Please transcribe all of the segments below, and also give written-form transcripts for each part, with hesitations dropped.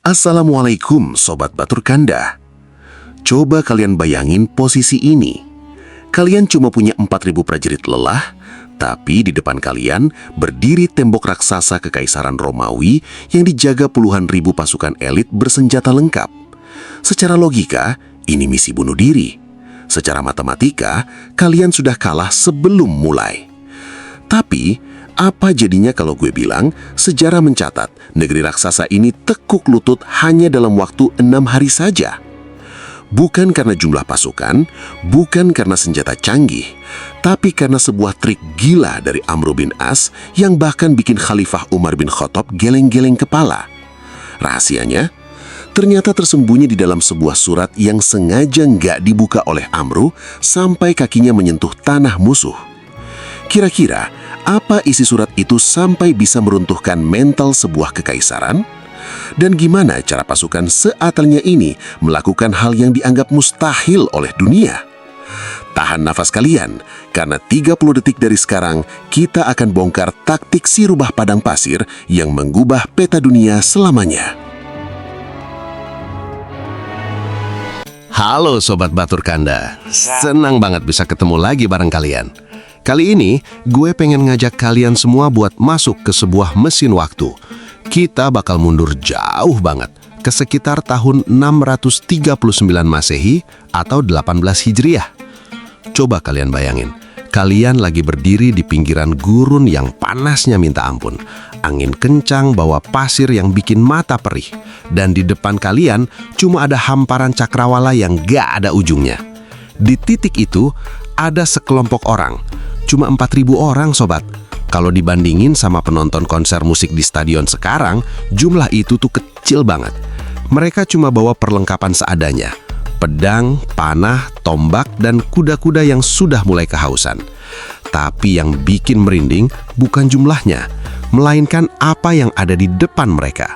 Assalamualaikum Sobat Batur Kanda. Coba kalian bayangin posisi ini. Kalian cuma punya 4.000 prajurit lelah, tapi di depan kalian berdiri tembok raksasa kekaisaran Romawi yang dijaga puluhan ribu pasukan elit bersenjata lengkap. Secara logika, ini misi bunuh diri. Secara matematika, kalian sudah kalah sebelum mulai. Tapi, apa jadinya kalau gue bilang sejarah mencatat negeri raksasa ini tekuk lutut hanya dalam waktu 6 hari saja? Bukan karena jumlah pasukan, bukan karena senjata canggih, tapi karena sebuah trik gila dari Amr bin As yang bahkan bikin Khalifah Umar bin Khattab geleng-geleng kepala. Rahasianya ternyata tersembunyi di dalam sebuah surat yang sengaja nggak dibuka oleh Amr sampai kakinya menyentuh tanah musuh. Kira-kira apa isi surat itu sampai bisa meruntuhkan mental sebuah kekaisaran? Dan gimana cara pasukan seatelnya ini melakukan hal yang dianggap mustahil oleh dunia? Tahan nafas kalian, karena 30 detik dari sekarang kita akan bongkar taktik si rubah padang pasir yang menggubah peta dunia selamanya. Halo Sobat Batur Kanda, senang banget bisa ketemu lagi bareng kalian. Kali ini, gue pengen ngajak kalian semua buat masuk ke sebuah mesin waktu. Kita bakal mundur jauh banget, ke sekitar tahun 639 Masehi atau 18 Hijriah. Coba kalian bayangin, kalian lagi berdiri di pinggiran gurun yang panasnya minta ampun. Angin kencang bawa pasir yang bikin mata perih. Dan di depan kalian cuma ada hamparan cakrawala yang gak ada ujungnya. Di titik itu, ada sekelompok orang. Cuma 4.000 orang, sobat. Kalau dibandingin sama penonton konser musik di stadion sekarang, jumlah itu tuh kecil banget. Mereka cuma bawa perlengkapan seadanya. Pedang, panah, tombak, dan kuda-kuda yang sudah mulai kehausan. Tapi yang bikin merinding bukan jumlahnya, melainkan apa yang ada di depan mereka.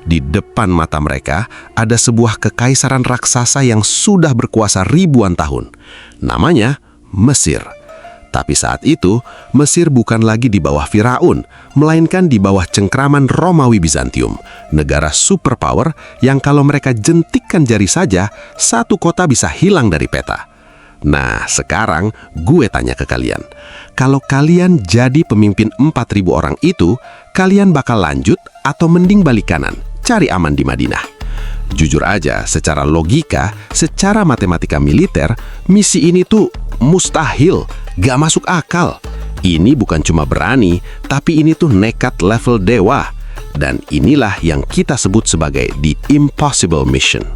Di depan mata mereka ada sebuah kekaisaran raksasa yang sudah berkuasa ribuan tahun. Namanya Mesir. Tapi saat itu, Mesir bukan lagi di bawah Firaun, melainkan di bawah cengkraman Romawi Bizantium, negara superpower yang kalau mereka jentikkan jari saja, satu kota bisa hilang dari peta. Nah, sekarang gue tanya ke kalian, kalau kalian jadi pemimpin 4.000 orang itu, kalian bakal lanjut atau mending balik kanan, cari aman di Madinah? Jujur aja, secara logika, secara matematika militer, misi ini tuh mustahil, gak masuk akal. Ini bukan cuma berani, tapi ini tuh nekat level dewa. Dan inilah yang kita sebut sebagai the impossible mission.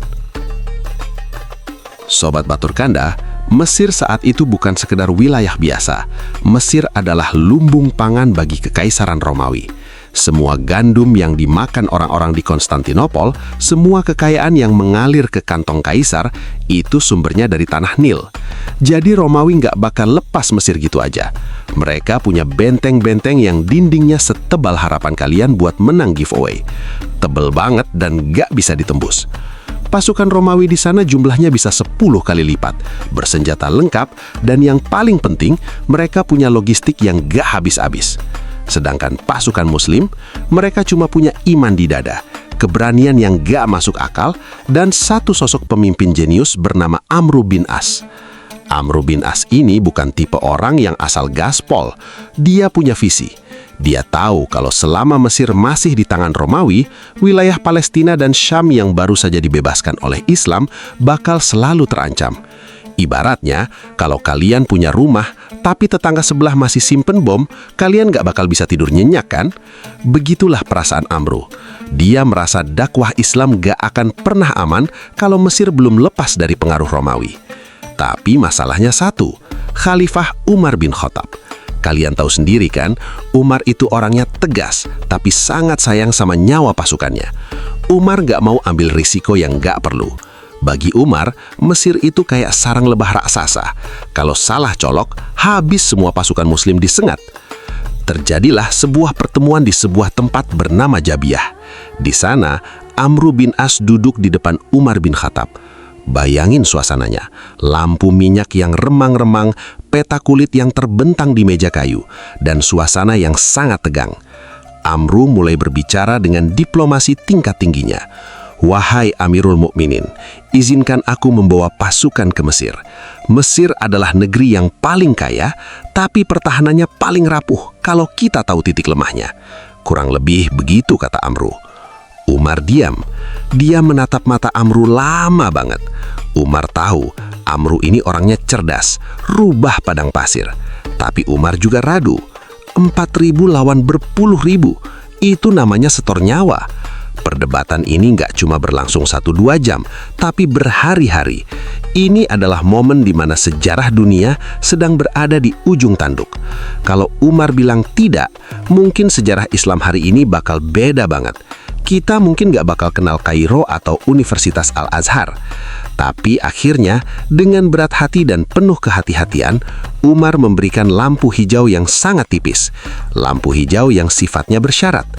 Sobat Batur Kanda, Mesir saat itu bukan sekedar wilayah biasa. Mesir adalah lumbung pangan bagi kekaisaran Romawi. Semua gandum yang dimakan orang-orang di Konstantinopel, semua kekayaan yang mengalir ke kantong kaisar, itu sumbernya dari tanah Nil. Jadi Romawi nggak bakal lepas Mesir gitu aja. Mereka punya benteng-benteng yang dindingnya setebal harapan kalian buat menang giveaway. Tebel banget dan nggak bisa ditembus. Pasukan Romawi di sana jumlahnya bisa 10 kali lipat, bersenjata lengkap, dan yang paling penting, mereka punya logistik yang gak habis-habis. Sedangkan pasukan Muslim, mereka cuma punya iman di dada, keberanian yang gak masuk akal, dan satu sosok pemimpin jenius bernama Amr bin As. Amr bin As ini bukan tipe orang yang asal gaspol. Dia punya visi. Dia tahu kalau selama Mesir masih di tangan Romawi, wilayah Palestina dan Syam yang baru saja dibebaskan oleh Islam bakal selalu terancam. Ibaratnya, kalau kalian punya rumah, tapi tetangga sebelah masih simpen bom, kalian gak bakal bisa tidur nyenyak kan? Begitulah perasaan Amr. Dia merasa dakwah Islam gak akan pernah aman kalau Mesir belum lepas dari pengaruh Romawi. Tapi masalahnya satu, Khalifah Umar bin Khattab. Kalian tahu sendiri kan, Umar itu orangnya tegas, tapi sangat sayang sama nyawa pasukannya. Umar gak mau ambil risiko yang gak perlu. Bagi Umar, Mesir itu kayak sarang lebah raksasa. Kalau salah colok, habis semua pasukan Muslim disengat. Terjadilah sebuah pertemuan di sebuah tempat bernama Jabiyah. Di sana, Amr bin As duduk di depan Umar bin Khattab. Bayangin suasananya, lampu minyak yang remang-remang, peta kulit yang terbentang di meja kayu, dan suasana yang sangat tegang. Amr mulai berbicara dengan diplomasi tingkat tingginya. "Wahai Amirul Mukminin, izinkan aku membawa pasukan ke Mesir. Mesir adalah negeri yang paling kaya, tapi pertahanannya paling rapuh kalau kita tahu titik lemahnya." Kurang lebih begitu kata Amru. Umar diam. Dia menatap mata Amru lama banget. Umar tahu Amru ini orangnya cerdas, rubah padang pasir. Tapi Umar juga ragu. 4.000 lawan berpuluh ribu. Itu namanya setor nyawa. Perdebatan ini nggak cuma berlangsung 1-2 jam, tapi berhari-hari. Ini adalah momen di mana sejarah dunia sedang berada di ujung tanduk. Kalau Umar bilang tidak, mungkin sejarah Islam hari ini bakal beda banget. Kita mungkin nggak bakal kenal Kairo atau Universitas Al-Azhar. Tapi akhirnya, dengan berat hati dan penuh kehati-hatian, Umar memberikan lampu hijau yang sangat tipis. Lampu hijau yang sifatnya bersyarat.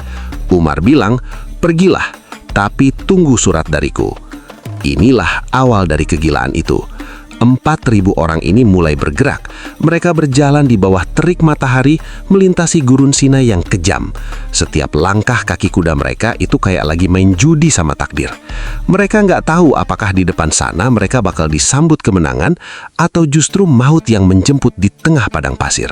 Umar bilang, "Pergilah, tapi tunggu surat dariku." Inilah awal dari kegilaan itu. 4.000 orang ini mulai bergerak. Mereka berjalan di bawah terik matahari melintasi gurun Sinai yang kejam. Setiap langkah kaki kuda mereka itu kayak lagi main judi sama takdir. Mereka nggak tahu apakah di depan sana mereka bakal disambut kemenangan atau justru maut yang menjemput di tengah padang pasir.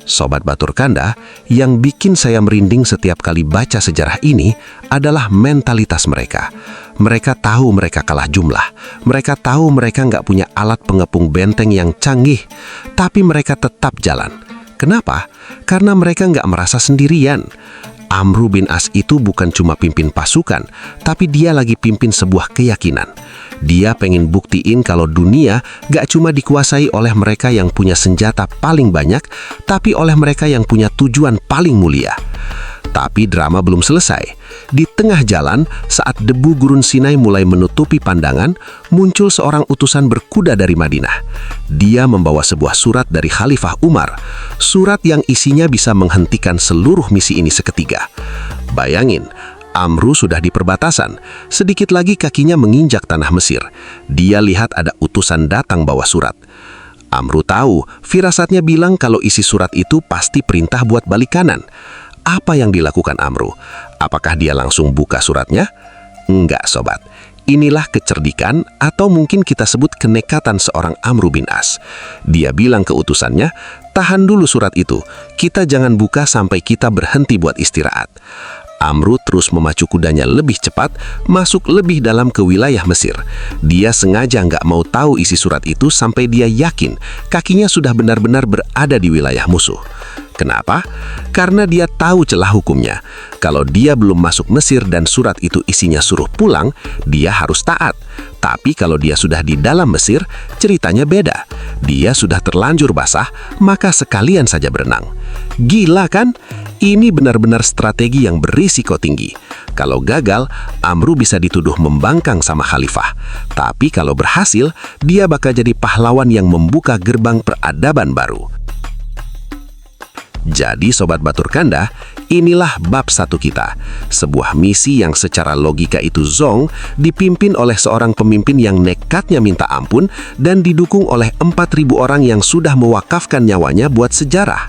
Sobat Batur Kanda, yang bikin saya merinding setiap kali baca sejarah ini adalah mentalitas mereka. Mereka tahu mereka kalah jumlah. Mereka tahu mereka nggak punya alat pengepung benteng yang canggih. Tapi mereka tetap jalan. Kenapa? Karena mereka nggak merasa sendirian. Amru bin As itu bukan cuma pimpin pasukan, tapi dia lagi pimpin sebuah keyakinan. Dia pengen buktiin kalau dunia gak cuma dikuasai oleh mereka yang punya senjata paling banyak, tapi oleh mereka yang punya tujuan paling mulia. Tapi drama belum selesai. Di tengah jalan, saat debu gurun Sinai mulai menutupi pandangan, muncul seorang utusan berkuda dari Madinah. Dia membawa sebuah surat dari Khalifah Umar. Surat yang isinya bisa menghentikan seluruh misi ini seketika. Bayangin, Amru sudah di perbatasan. Sedikit lagi kakinya menginjak tanah Mesir. Dia lihat ada utusan datang bawa surat. Amru tahu, firasatnya bilang kalau isi surat itu pasti perintah buat balik kanan. Apa yang dilakukan Amru? Apakah dia langsung buka suratnya? Enggak, sobat. Inilah kecerdikan atau mungkin kita sebut kenekatan seorang Amru bin As. Dia bilang ke utusannya, "Tahan dulu surat itu. Kita jangan buka sampai kita berhenti buat istirahat." Amru terus memacu kudanya lebih cepat, masuk lebih dalam ke wilayah Mesir. Dia sengaja nggak mau tahu isi surat itu sampai dia yakin kakinya sudah benar-benar berada di wilayah musuh. Kenapa? Karena dia tahu celah hukumnya. Kalau dia belum masuk Mesir dan surat itu isinya suruh pulang, dia harus taat. Tapi kalau dia sudah di dalam Mesir, ceritanya beda. Dia sudah terlanjur basah, maka sekalian saja berenang. Gila kan? Ini benar-benar strategi yang berisiko tinggi. Kalau gagal, Amru bisa dituduh membangkang sama khalifah. Tapi kalau berhasil, dia bakal jadi pahlawan yang membuka gerbang peradaban baru. Jadi Sobat Batur Kanda, inilah bab 1 kita. Sebuah misi yang secara logika itu zong, dipimpin oleh seorang pemimpin yang nekatnya minta ampun dan didukung oleh 4.000 orang yang sudah mewakafkan nyawanya buat sejarah.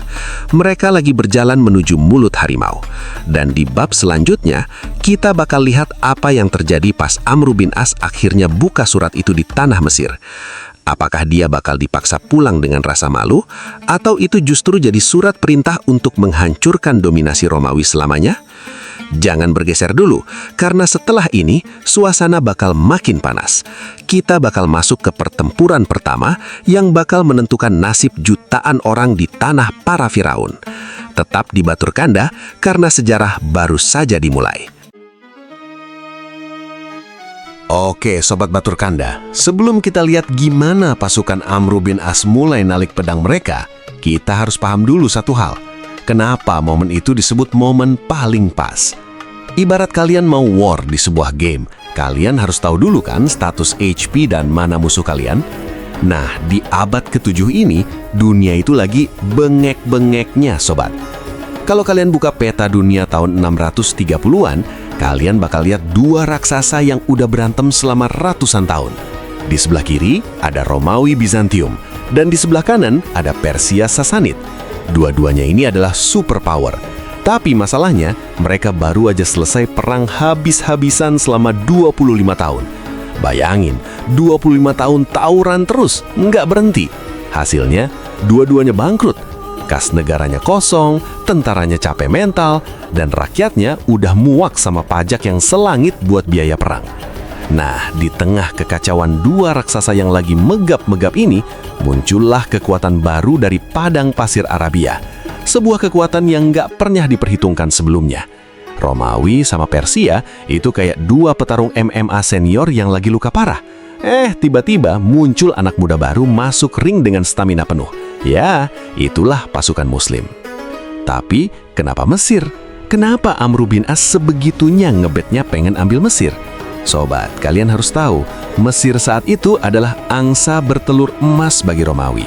Mereka lagi berjalan menuju mulut harimau. Dan di bab selanjutnya, kita bakal lihat apa yang terjadi pas Amru bin As akhirnya buka surat itu di tanah Mesir. Apakah dia bakal dipaksa pulang dengan rasa malu, atau itu justru jadi surat perintah untuk menghancurkan dominasi Romawi selamanya? Jangan bergeser dulu, karena setelah ini suasana bakal makin panas. Kita bakal masuk ke pertempuran pertama yang bakal menentukan nasib jutaan orang di tanah para Firaun. Tetap di Batur Kanda, karena sejarah baru saja dimulai. Oke, Sobat Batur Kanda, sebelum kita lihat gimana pasukan Amru bin As mulai nalik pedang mereka, kita harus paham dulu satu hal. Kenapa momen itu disebut momen paling pas? Ibarat kalian mau war di sebuah game, kalian harus tahu dulu kan status HP dan mana musuh kalian? Nah, di abad ke-7 ini, dunia itu lagi bengek-bengeknya, Sobat. Kalau kalian buka peta dunia tahun 630-an, kalian bakal lihat 2 raksasa yang udah berantem selama ratusan tahun. Di sebelah kiri ada Romawi Bizantium, dan di sebelah kanan ada Persia Sasanid. Dua-duanya ini adalah superpower. Tapi masalahnya, mereka baru aja selesai perang habis-habisan selama 25 tahun. Bayangin, 25 tahun tawuran terus, nggak berhenti. Hasilnya, dua-duanya bangkrut. Kas negaranya kosong, tentaranya capek mental, dan rakyatnya udah muak sama pajak yang selangit buat biaya perang. Nah, di tengah kekacauan dua raksasa yang lagi megap-megap ini, muncullah kekuatan baru dari padang pasir Arabia. Sebuah kekuatan yang nggak pernah diperhitungkan sebelumnya. Romawi sama Persia itu kayak dua petarung MMA senior yang lagi luka parah. Tiba-tiba muncul anak muda baru masuk ring dengan stamina penuh. Ya, itulah pasukan Muslim. Tapi, kenapa Mesir? Kenapa Amr bin As sebegitunya ngebetnya pengen ambil Mesir? Sobat, kalian harus tahu, Mesir saat itu adalah angsa bertelur emas bagi Romawi.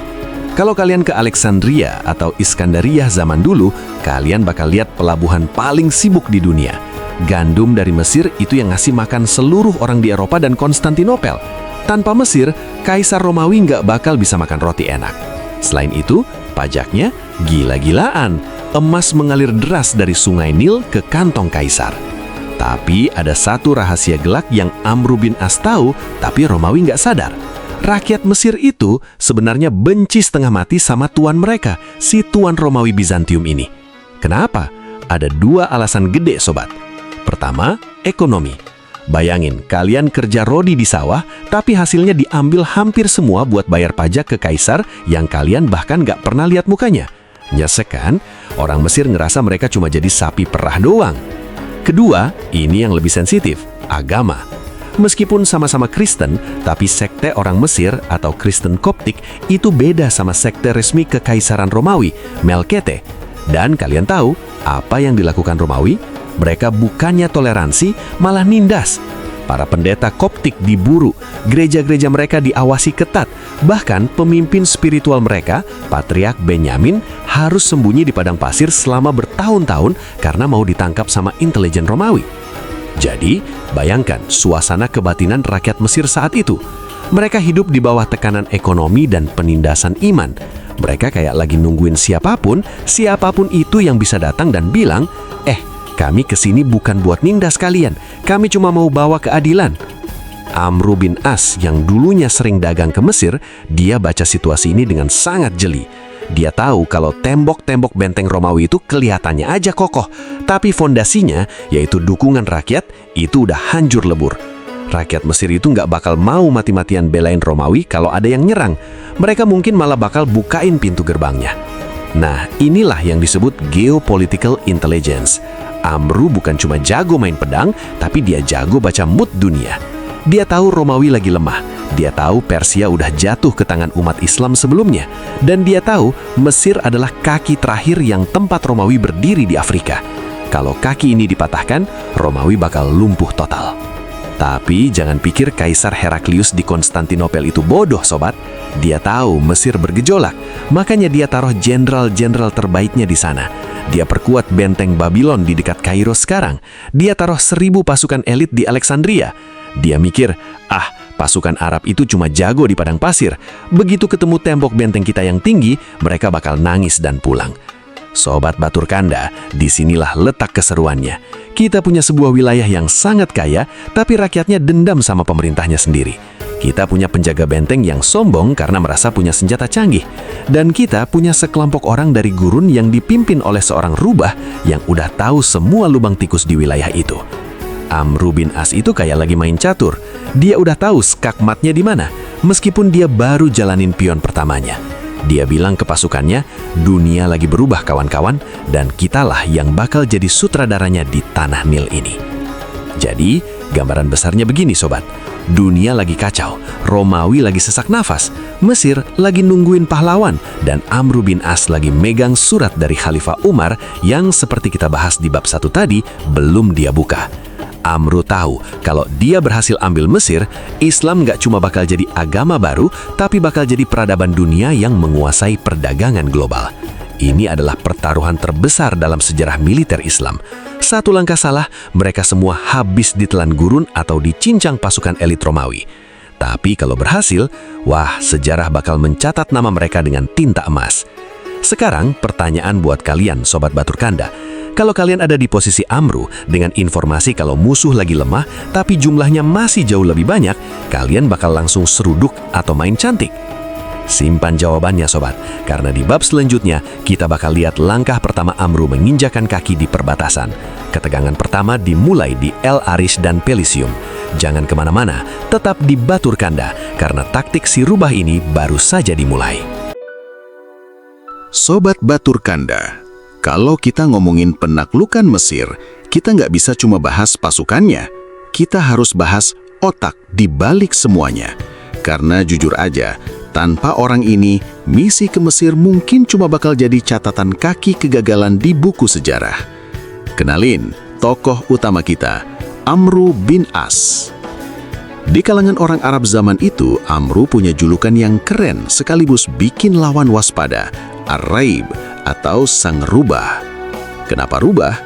Kalau kalian ke Alexandria atau Iskandaria zaman dulu, kalian bakal lihat pelabuhan paling sibuk di dunia. Gandum dari Mesir itu yang ngasih makan seluruh orang di Eropa dan Konstantinopel. Tanpa Mesir, Kaisar Romawi nggak bakal bisa makan roti enak. Selain itu, pajaknya gila-gilaan. Emas mengalir deras dari sungai Nil ke kantong Kaisar. Tapi ada satu rahasia gelap yang Amr bin As tahu, tapi Romawi nggak sadar. Rakyat Mesir itu sebenarnya benci setengah mati sama tuan mereka, si tuan Romawi Bizantium ini. Kenapa? Ada dua alasan gede, sobat. Pertama, ekonomi. Bayangin, kalian kerja rodi di sawah, tapi hasilnya diambil hampir semua buat bayar pajak ke kaisar yang kalian bahkan nggak pernah lihat mukanya. Nyesek kan? Orang Mesir ngerasa mereka cuma jadi sapi perah doang. Kedua, ini yang lebih sensitif, agama. Meskipun sama-sama Kristen, tapi sekte orang Mesir atau Kristen Koptik itu beda sama sekte resmi Kekaisaran Romawi, Melkete. Dan kalian tahu apa yang dilakukan Romawi? Mereka bukannya toleransi, malah nindas. Para pendeta Koptik diburu, gereja-gereja mereka diawasi ketat. Bahkan pemimpin spiritual mereka, Patriark Benyamin, harus sembunyi di padang pasir selama bertahun-tahun karena mau ditangkap sama intelijen Romawi. Jadi, bayangkan suasana kebatinan rakyat Mesir saat itu. Mereka hidup di bawah tekanan ekonomi dan penindasan iman. Mereka kayak lagi nungguin siapapun itu yang bisa datang dan bilang, kami kesini bukan buat nindas kalian, kami cuma mau bawa keadilan. Amr bin As yang dulunya sering dagang ke Mesir, dia baca situasi ini dengan sangat jeli. Dia tahu kalau tembok-tembok benteng Romawi itu kelihatannya aja kokoh, tapi fondasinya, yaitu dukungan rakyat, itu udah hancur lebur. Rakyat Mesir itu nggak bakal mau mati-matian belain Romawi kalau ada yang nyerang. Mereka mungkin malah bakal bukain pintu gerbangnya. Nah, inilah yang disebut geopolitical intelligence. Amr bukan cuma jago main pedang, tapi dia jago baca mood dunia. Dia tahu Romawi lagi lemah. Dia tahu Persia udah jatuh ke tangan umat Islam sebelumnya. Dan dia tahu Mesir adalah kaki terakhir yang tempat Romawi berdiri di Afrika. Kalau kaki ini dipatahkan, Romawi bakal lumpuh total. Tapi jangan pikir Kaisar Heraklius di Konstantinopel itu bodoh, sobat. Dia tahu Mesir bergejolak, makanya dia taruh jenderal-jenderal terbaiknya di sana. Dia perkuat benteng Babylon di dekat Kairo sekarang. Dia taruh 1000 pasukan elit di Alexandria. Dia mikir, pasukan Arab itu cuma jago di padang pasir. Begitu ketemu tembok benteng kita yang tinggi, mereka bakal nangis dan pulang. Sobat Batur Kanda, disinilah letak keseruannya. Kita punya sebuah wilayah yang sangat kaya, tapi rakyatnya dendam sama pemerintahnya sendiri. Kita punya penjaga benteng yang sombong karena merasa punya senjata canggih. Dan kita punya sekelompok orang dari gurun yang dipimpin oleh seorang rubah yang udah tahu semua lubang tikus di wilayah itu. Amr bin As itu kayak lagi main catur. Dia udah tahu skakmatnya di mana, meskipun dia baru jalanin pion pertamanya. Dia bilang ke pasukannya, dunia lagi berubah kawan-kawan, dan kitalah yang bakal jadi sutradaranya di tanah Nil ini. Jadi, gambaran besarnya begini sobat. Dunia lagi kacau, Romawi lagi sesak nafas, Mesir lagi nungguin pahlawan, dan Amr bin As lagi megang surat dari Khalifah Umar yang seperti kita bahas di bab 1 tadi, belum dia buka. Amr tahu kalau dia berhasil ambil Mesir, Islam nggak cuma bakal jadi agama baru, tapi bakal jadi peradaban dunia yang menguasai perdagangan global. Ini adalah pertaruhan terbesar dalam sejarah militer Islam. Satu langkah salah, mereka semua habis ditelan gurun atau dicincang pasukan elit Romawi. Tapi kalau berhasil, sejarah bakal mencatat nama mereka dengan tinta emas. Sekarang pertanyaan buat kalian Sobat Batur Kanda. Kalau kalian ada di posisi Amru dengan informasi kalau musuh lagi lemah tapi jumlahnya masih jauh lebih banyak, kalian bakal langsung seruduk atau main cantik? Simpan jawabannya Sobat, karena di bab selanjutnya kita bakal lihat langkah pertama Amru menginjakan kaki di perbatasan. Ketegangan pertama dimulai di El Arish dan Pelisium. Jangan kemana-mana, tetap di Batur Kanda, karena taktik si rubah ini baru saja dimulai. Sobat Batur Kanda, kalau kita ngomongin penaklukan Mesir, kita nggak bisa cuma bahas pasukannya. Kita harus bahas otak di balik semuanya. Karena jujur aja, tanpa orang ini, misi ke Mesir mungkin cuma bakal jadi catatan kaki kegagalan di buku sejarah. Kenalin, tokoh utama kita, Amru bin As. Di kalangan orang Arab zaman itu, Amru punya julukan yang keren sekaligus bikin lawan waspada, Ar-Raib atau Sang Rubah. Kenapa rubah?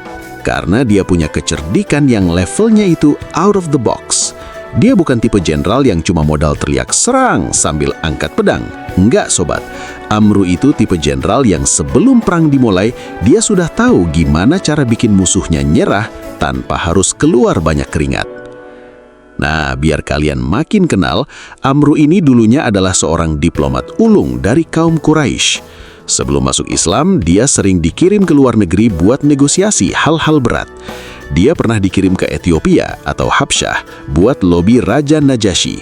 Karena dia punya kecerdikan yang levelnya itu out of the box. Dia bukan tipe jenderal yang cuma modal teriak serang sambil angkat pedang. Enggak sobat, Amru itu tipe jenderal yang sebelum perang dimulai, dia sudah tahu gimana cara bikin musuhnya nyerah tanpa harus keluar banyak keringat. Nah, biar kalian makin kenal, Amru ini dulunya adalah seorang diplomat ulung dari kaum Quraisy. Sebelum masuk Islam, dia sering dikirim ke luar negeri buat negosiasi hal-hal berat. Dia pernah dikirim ke Ethiopia atau Habsyah buat lobi Raja Najasyi.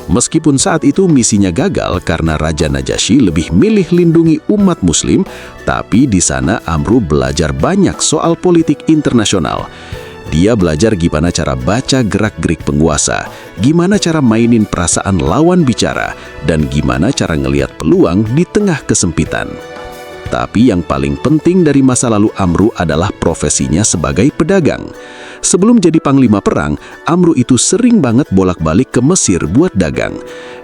Meskipun saat itu misinya gagal karena Raja Najasyi lebih milih lindungi umat muslim, tapi di sana Amru belajar banyak soal politik internasional. Dia belajar gimana cara baca gerak-gerik penguasa, gimana cara mainin perasaan lawan bicara, dan gimana cara ngelihat peluang di tengah kesempitan. Tapi yang paling penting dari masa lalu Amru adalah profesinya sebagai pedagang. Sebelum jadi panglima perang, Amru itu sering banget bolak-balik ke Mesir buat dagang.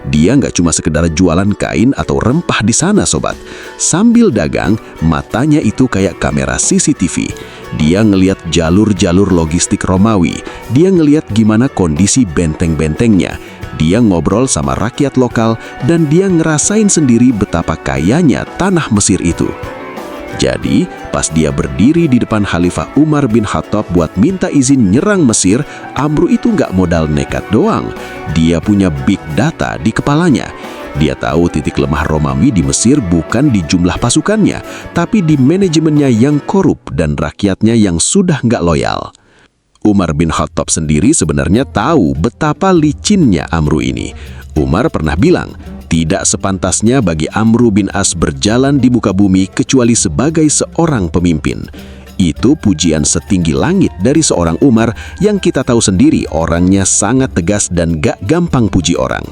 Dia nggak cuma sekedar jualan kain atau rempah di sana sobat. Sambil dagang, matanya itu kayak kamera CCTV. Dia ngeliat jalur-jalur logistik Romawi. Dia ngeliat gimana kondisi benteng-bentengnya. Dia ngobrol sama rakyat lokal dan dia ngerasain sendiri betapa kayanya tanah Mesir itu. Jadi, pas dia berdiri di depan Khalifah Umar bin Khattab buat minta izin nyerang Mesir, Amru itu nggak modal nekat doang. Dia punya big data di kepalanya. Dia tahu titik lemah Romawi di Mesir bukan di jumlah pasukannya, tapi di manajemennya yang korup dan rakyatnya yang sudah nggak loyal. Umar bin Khattab sendiri sebenarnya tahu betapa licinnya Amru ini. Umar pernah bilang, tidak sepantasnya bagi Amru bin As berjalan di muka bumi kecuali sebagai seorang pemimpin. Itu pujian setinggi langit dari seorang Umar yang kita tahu sendiri orangnya sangat tegas dan gak gampang puji orang.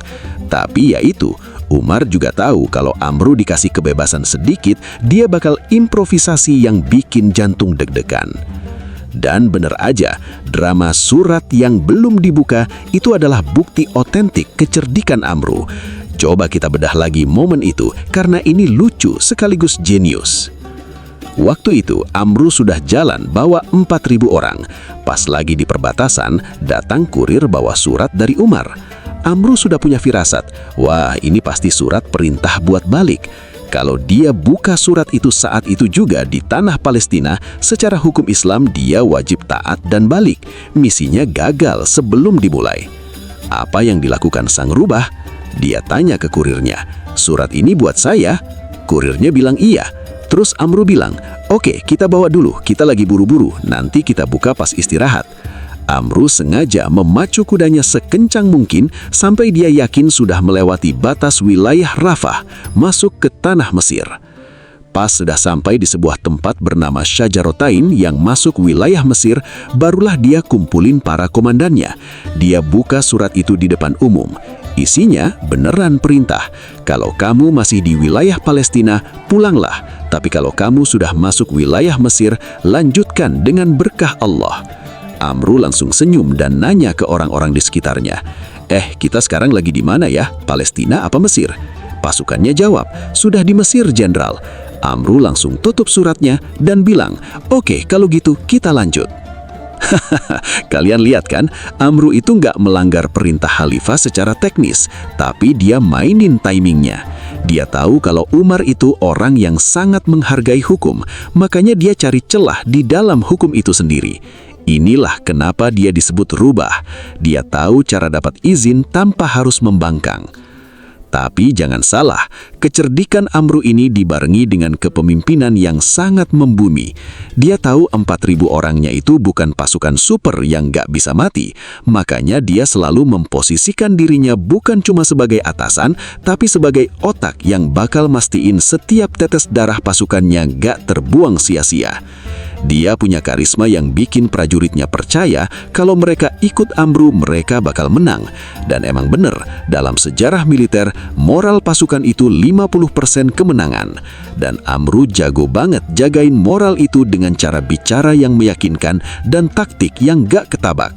Tapi ya itu, Umar juga tahu kalau Amru dikasih kebebasan sedikit, dia bakal improvisasi yang bikin jantung deg-degan. Dan bener aja, drama surat yang belum dibuka itu adalah bukti otentik kecerdikan Amru. Coba kita bedah lagi momen itu, karena ini lucu sekaligus jenius. Waktu itu, Amru sudah jalan bawa 4.000 orang. Pas lagi di perbatasan, datang kurir bawa surat dari Umar. Amru sudah punya firasat, wah ini pasti surat perintah buat balik. Kalau dia buka surat itu saat itu juga di tanah Palestina, secara hukum Islam dia wajib taat dan balik. Misinya gagal sebelum dimulai. Apa yang dilakukan sang rubah? Dia tanya ke kurirnya, surat ini buat saya? Kurirnya bilang iya. Terus Amru bilang, oke, kita bawa dulu, kita lagi buru-buru, nanti kita buka pas istirahat. Amru sengaja memacu kudanya sekencang mungkin sampai dia yakin sudah melewati batas wilayah Rafah, masuk ke tanah Mesir. Pas sudah sampai di sebuah tempat bernama Syajarotain yang masuk wilayah Mesir, barulah dia kumpulin para komandannya. Dia buka surat itu di depan umum. Isinya beneran perintah. Kalau kamu masih di wilayah Palestina, pulanglah. Tapi kalau kamu sudah masuk wilayah Mesir, lanjutkan dengan berkah Allah. Amru langsung senyum dan nanya ke orang-orang di sekitarnya, kita sekarang lagi di mana ya? Palestina apa Mesir? Pasukannya jawab, sudah di Mesir, Jenderal. Amru langsung tutup suratnya dan bilang, oke, kalau gitu kita lanjut. Kalian lihat kan, Amru itu nggak melanggar perintah Khalifah secara teknis, tapi dia mainin timingnya. Dia tahu kalau Umar itu orang yang sangat menghargai hukum, makanya dia cari celah di dalam hukum itu sendiri. Inilah kenapa dia disebut rubah. Dia tahu cara dapat izin tanpa harus membangkang. Tapi jangan salah, kecerdikan Amru ini dibarengi dengan kepemimpinan yang sangat membumi. Dia tahu 4.000 orangnya itu bukan pasukan super yang gak bisa mati. Makanya dia selalu memposisikan dirinya bukan cuma sebagai atasan, tapi sebagai otak yang bakal mastiin setiap tetes darah pasukannya gak terbuang sia-sia. Dia punya karisma yang bikin prajuritnya percaya kalau mereka ikut Amru mereka bakal menang. Dan emang bener, dalam sejarah militer, moral pasukan itu 50% kemenangan. Dan Amru jago banget jagain moral itu dengan cara bicara yang meyakinkan dan taktik yang gak ketabak.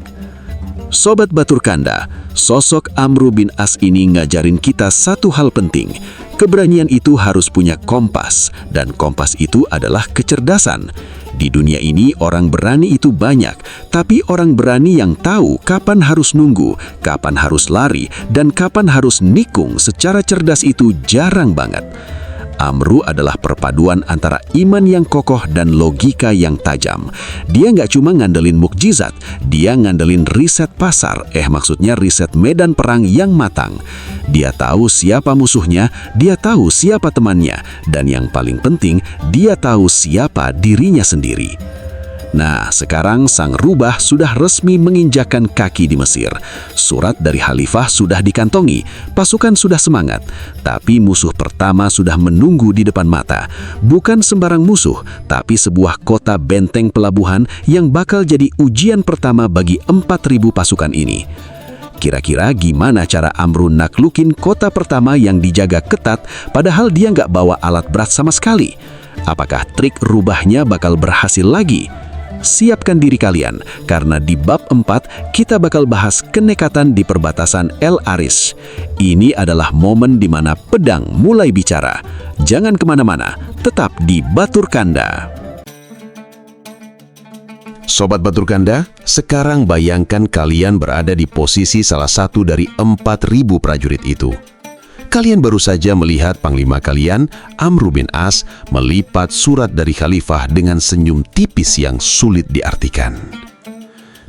Sobat Batur Kanda, sosok Amru bin As ini ngajarin kita satu hal penting. Keberanian itu harus punya kompas, dan kompas itu adalah kecerdasan. Di dunia ini orang berani itu banyak, tapi orang berani yang tahu kapan harus nunggu, kapan harus lari, dan kapan harus nikung secara cerdas itu jarang banget. Amru adalah perpaduan antara iman yang kokoh dan logika yang tajam. Dia nggak cuma ngandelin mukjizat, dia ngandelin riset pasar, maksudnya riset medan perang yang matang. Dia tahu siapa musuhnya, dia tahu siapa temannya, dan yang paling penting, dia tahu siapa dirinya sendiri. Nah, sekarang sang rubah sudah resmi menginjakan kaki di Mesir. Surat dari Khalifah sudah dikantongi, pasukan sudah semangat. Tapi musuh pertama sudah menunggu di depan mata. Bukan sembarang musuh, tapi sebuah kota benteng pelabuhan yang bakal jadi ujian pertama bagi 4.000 pasukan ini. Kira-kira gimana cara Amru naklukin kota pertama yang dijaga ketat padahal dia nggak bawa alat berat sama sekali? Apakah trik rubahnya bakal berhasil lagi? Siapkan diri kalian, karena di bab 4 kita bakal bahas kenekatan di perbatasan El Aris. Ini adalah momen di mana pedang mulai bicara. Jangan kemana-mana, tetap di Batur Kanda. Sobat Batur Kanda, sekarang bayangkan kalian berada di posisi salah satu dari 4.000 prajurit itu. Kalian baru saja melihat panglima kalian, Amru bin As, melipat surat dari Khalifah dengan senyum tipis yang sulit diartikan.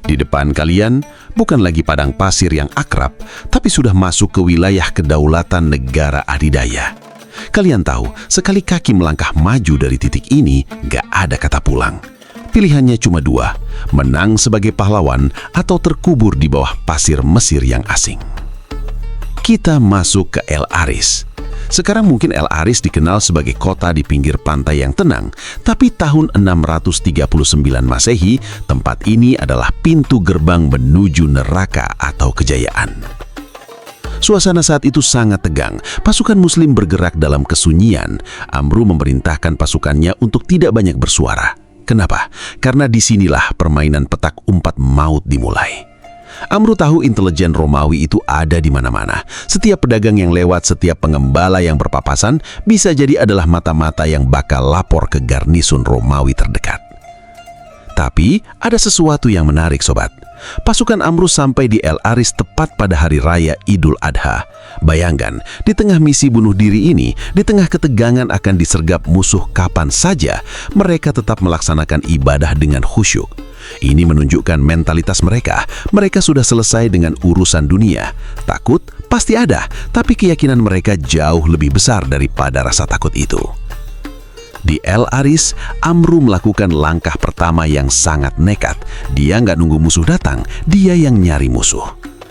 Di depan kalian, bukan lagi padang pasir yang akrab, tapi sudah masuk ke wilayah kedaulatan negara adidaya. Kalian tahu, sekali kaki melangkah maju dari titik ini, gak ada kata pulang. Pilihannya cuma dua, menang sebagai pahlawan atau terkubur di bawah pasir Mesir yang asing. Kita masuk ke El Aris. Sekarang mungkin El Aris dikenal sebagai kota di pinggir pantai yang tenang, tapi tahun 639 Masehi, tempat ini adalah pintu gerbang menuju neraka atau kejayaan. Suasana saat itu sangat tegang. Pasukan Muslim bergerak dalam kesunyian. Amru memerintahkan pasukannya untuk tidak banyak bersuara. Kenapa? Karena disinilah permainan petak umpat maut dimulai. Amru tahu intelijen Romawi itu ada di mana-mana. Setiap pedagang yang lewat, setiap pengembala yang berpapasan, bisa jadi adalah mata-mata yang bakal lapor ke garnisun Romawi terdekat. Tapi, ada sesuatu yang menarik, sobat. Pasukan Amru sampai di El Aris tepat pada hari raya Idul Adha. Bayangkan, di tengah misi bunuh diri ini, di tengah ketegangan akan disergap musuh kapan saja, mereka tetap melaksanakan ibadah dengan khusyuk. Ini menunjukkan mentalitas mereka. Mereka sudah selesai dengan urusan dunia. Takut pasti ada, tapi keyakinan mereka jauh lebih besar daripada rasa takut itu. Di El Aris, Amru melakukan langkah pertama yang sangat nekat. Dia nggak nunggu musuh datang, dia yang nyari musuh.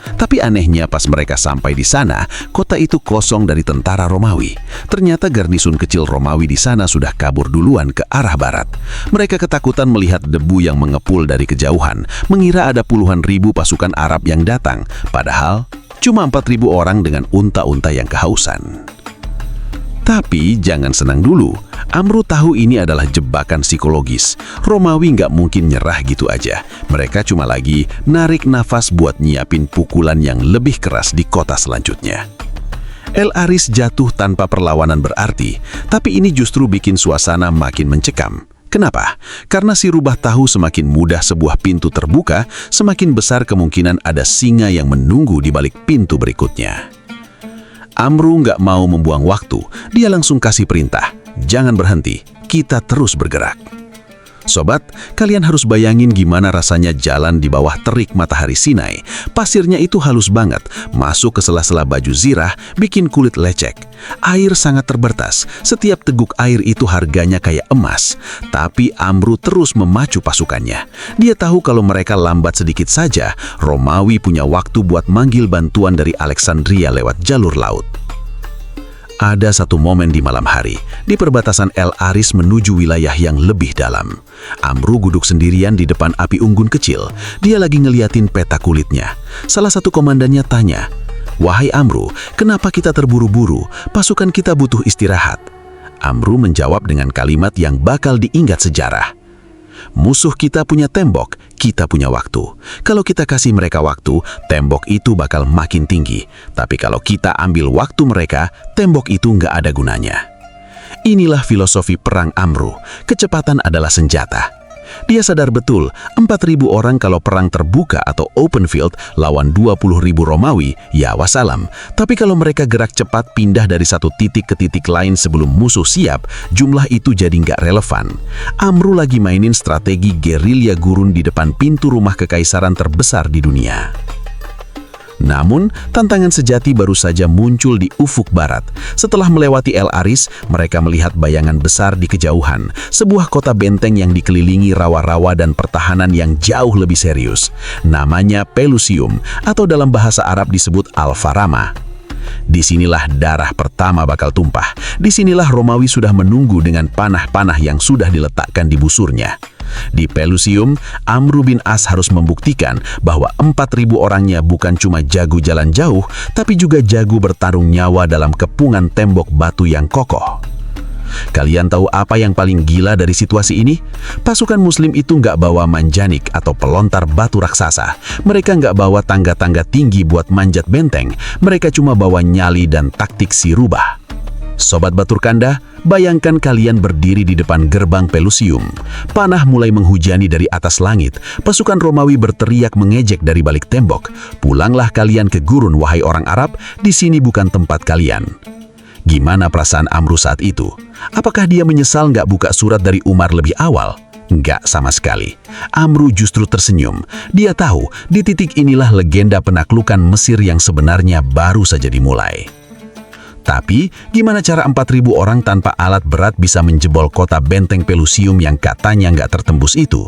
Tapi anehnya pas mereka sampai di sana, kota itu kosong dari tentara Romawi. Ternyata garnisun kecil Romawi di sana sudah kabur duluan ke arah barat. Mereka ketakutan melihat debu yang mengepul dari kejauhan, mengira ada puluhan ribu pasukan Arab yang datang, padahal cuma 4.000 orang dengan unta-unta yang kehausan. Tapi jangan senang dulu. Amru tahu ini adalah jebakan psikologis. Romawi nggak mungkin nyerah gitu aja. Mereka cuma lagi narik nafas buat nyiapin pukulan yang lebih keras di kota selanjutnya. El Aris jatuh tanpa perlawanan berarti, tapi ini justru bikin suasana makin mencekam. Kenapa? Karena si rubah tahu semakin mudah sebuah pintu terbuka, semakin besar kemungkinan ada singa yang menunggu di balik pintu berikutnya. Amru nggak mau membuang waktu. Dia langsung kasih perintah, jangan berhenti, kita terus bergerak. Sobat, kalian harus bayangin gimana rasanya jalan di bawah terik matahari Sinai. Pasirnya itu halus banget, masuk ke sela-sela baju zirah, bikin kulit lecek. Air sangat terbatas, setiap teguk air itu harganya kayak emas. Tapi Amru terus memacu pasukannya. Dia tahu kalau mereka lambat sedikit saja, Romawi punya waktu buat manggil bantuan dari Alexandria lewat jalur laut. Ada satu momen di malam hari, di perbatasan El Aris menuju wilayah yang lebih dalam. Amru duduk sendirian di depan api unggun kecil. Dia lagi ngeliatin peta kulitnya. Salah satu komandannya tanya, "Wahai Amru, kenapa kita terburu-buru? Pasukan kita butuh istirahat." Amru menjawab dengan kalimat yang bakal diingat sejarah. "Musuh kita punya tembok, kita punya waktu. Kalau kita kasih mereka waktu, tembok itu bakal makin tinggi. Tapi kalau kita ambil waktu mereka, tembok itu nggak ada gunanya." Inilah filosofi perang Amru. Kecepatan adalah senjata. Dia sadar betul, 4.000 orang kalau perang terbuka atau open field lawan 20.000 Romawi, ya wassalam. Tapi kalau mereka gerak cepat pindah dari satu titik ke titik lain sebelum musuh siap, jumlah itu jadi nggak relevan. Amru lagi mainin strategi gerilya gurun di depan pintu rumah kekaisaran terbesar di dunia. Namun, tantangan sejati baru saja muncul di ufuk barat. Setelah melewati El Aris, mereka melihat bayangan besar di kejauhan, sebuah kota benteng yang dikelilingi rawa-rawa dan pertahanan yang jauh lebih serius. Namanya Pelusium, atau dalam bahasa Arab disebut Al-Farama. Disinilah darah pertama bakal tumpah. Disinilah Romawi sudah menunggu dengan panah-panah yang sudah diletakkan di busurnya. Di Pelusium, Amru bin As harus membuktikan bahwa 4.000 orangnya bukan cuma jago jalan jauh, tapi juga jago bertarung nyawa dalam kepungan tembok batu yang kokoh. Kalian tahu apa yang paling gila dari situasi ini? Pasukan muslim itu nggak bawa manjanik atau pelontar batu raksasa. Mereka nggak bawa tangga-tangga tinggi buat manjat benteng. Mereka cuma bawa nyali dan taktik si rubah. Sobat Batur Kanda, bayangkan kalian berdiri di depan gerbang Pelusium. Panah mulai menghujani dari atas langit. Pasukan Romawi berteriak mengejek dari balik tembok. "Pulanglah kalian ke gurun, wahai orang Arab, di sini bukan tempat kalian." Gimana perasaan Amru saat itu? Apakah dia menyesal nggak buka surat dari Umar lebih awal? Nggak sama sekali. Amru justru tersenyum. Dia tahu di titik inilah legenda penaklukan Mesir yang sebenarnya baru saja dimulai. Tapi, gimana cara 4.000 orang tanpa alat berat bisa menjebol kota benteng Pelusium yang katanya nggak tertembus itu?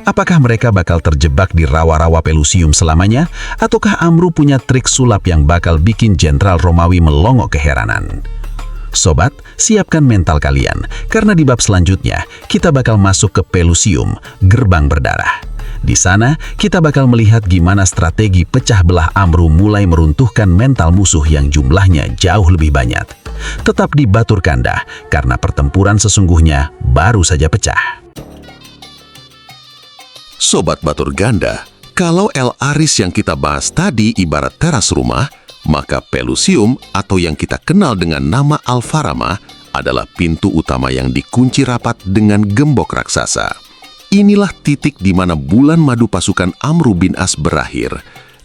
Apakah mereka bakal terjebak di rawa-rawa Pelusium selamanya? Ataukah Amru punya trik sulap yang bakal bikin Jenderal Romawi melongo keheranan? Sobat, siapkan mental kalian, karena di bab selanjutnya, kita bakal masuk ke Pelusium, gerbang berdarah. Di sana, kita bakal melihat gimana strategi pecah belah Amru mulai meruntuhkan mental musuh yang jumlahnya jauh lebih banyak. Tetap di Batur Kanda, karena pertempuran sesungguhnya baru saja pecah. Sobat Batur Ganda, kalau El Aris yang kita bahas tadi ibarat teras rumah, maka Pelusium atau yang kita kenal dengan nama Al-Farama adalah pintu utama yang dikunci rapat dengan gembok raksasa. Inilah titik di mana bulan madu pasukan Amru bin As berakhir.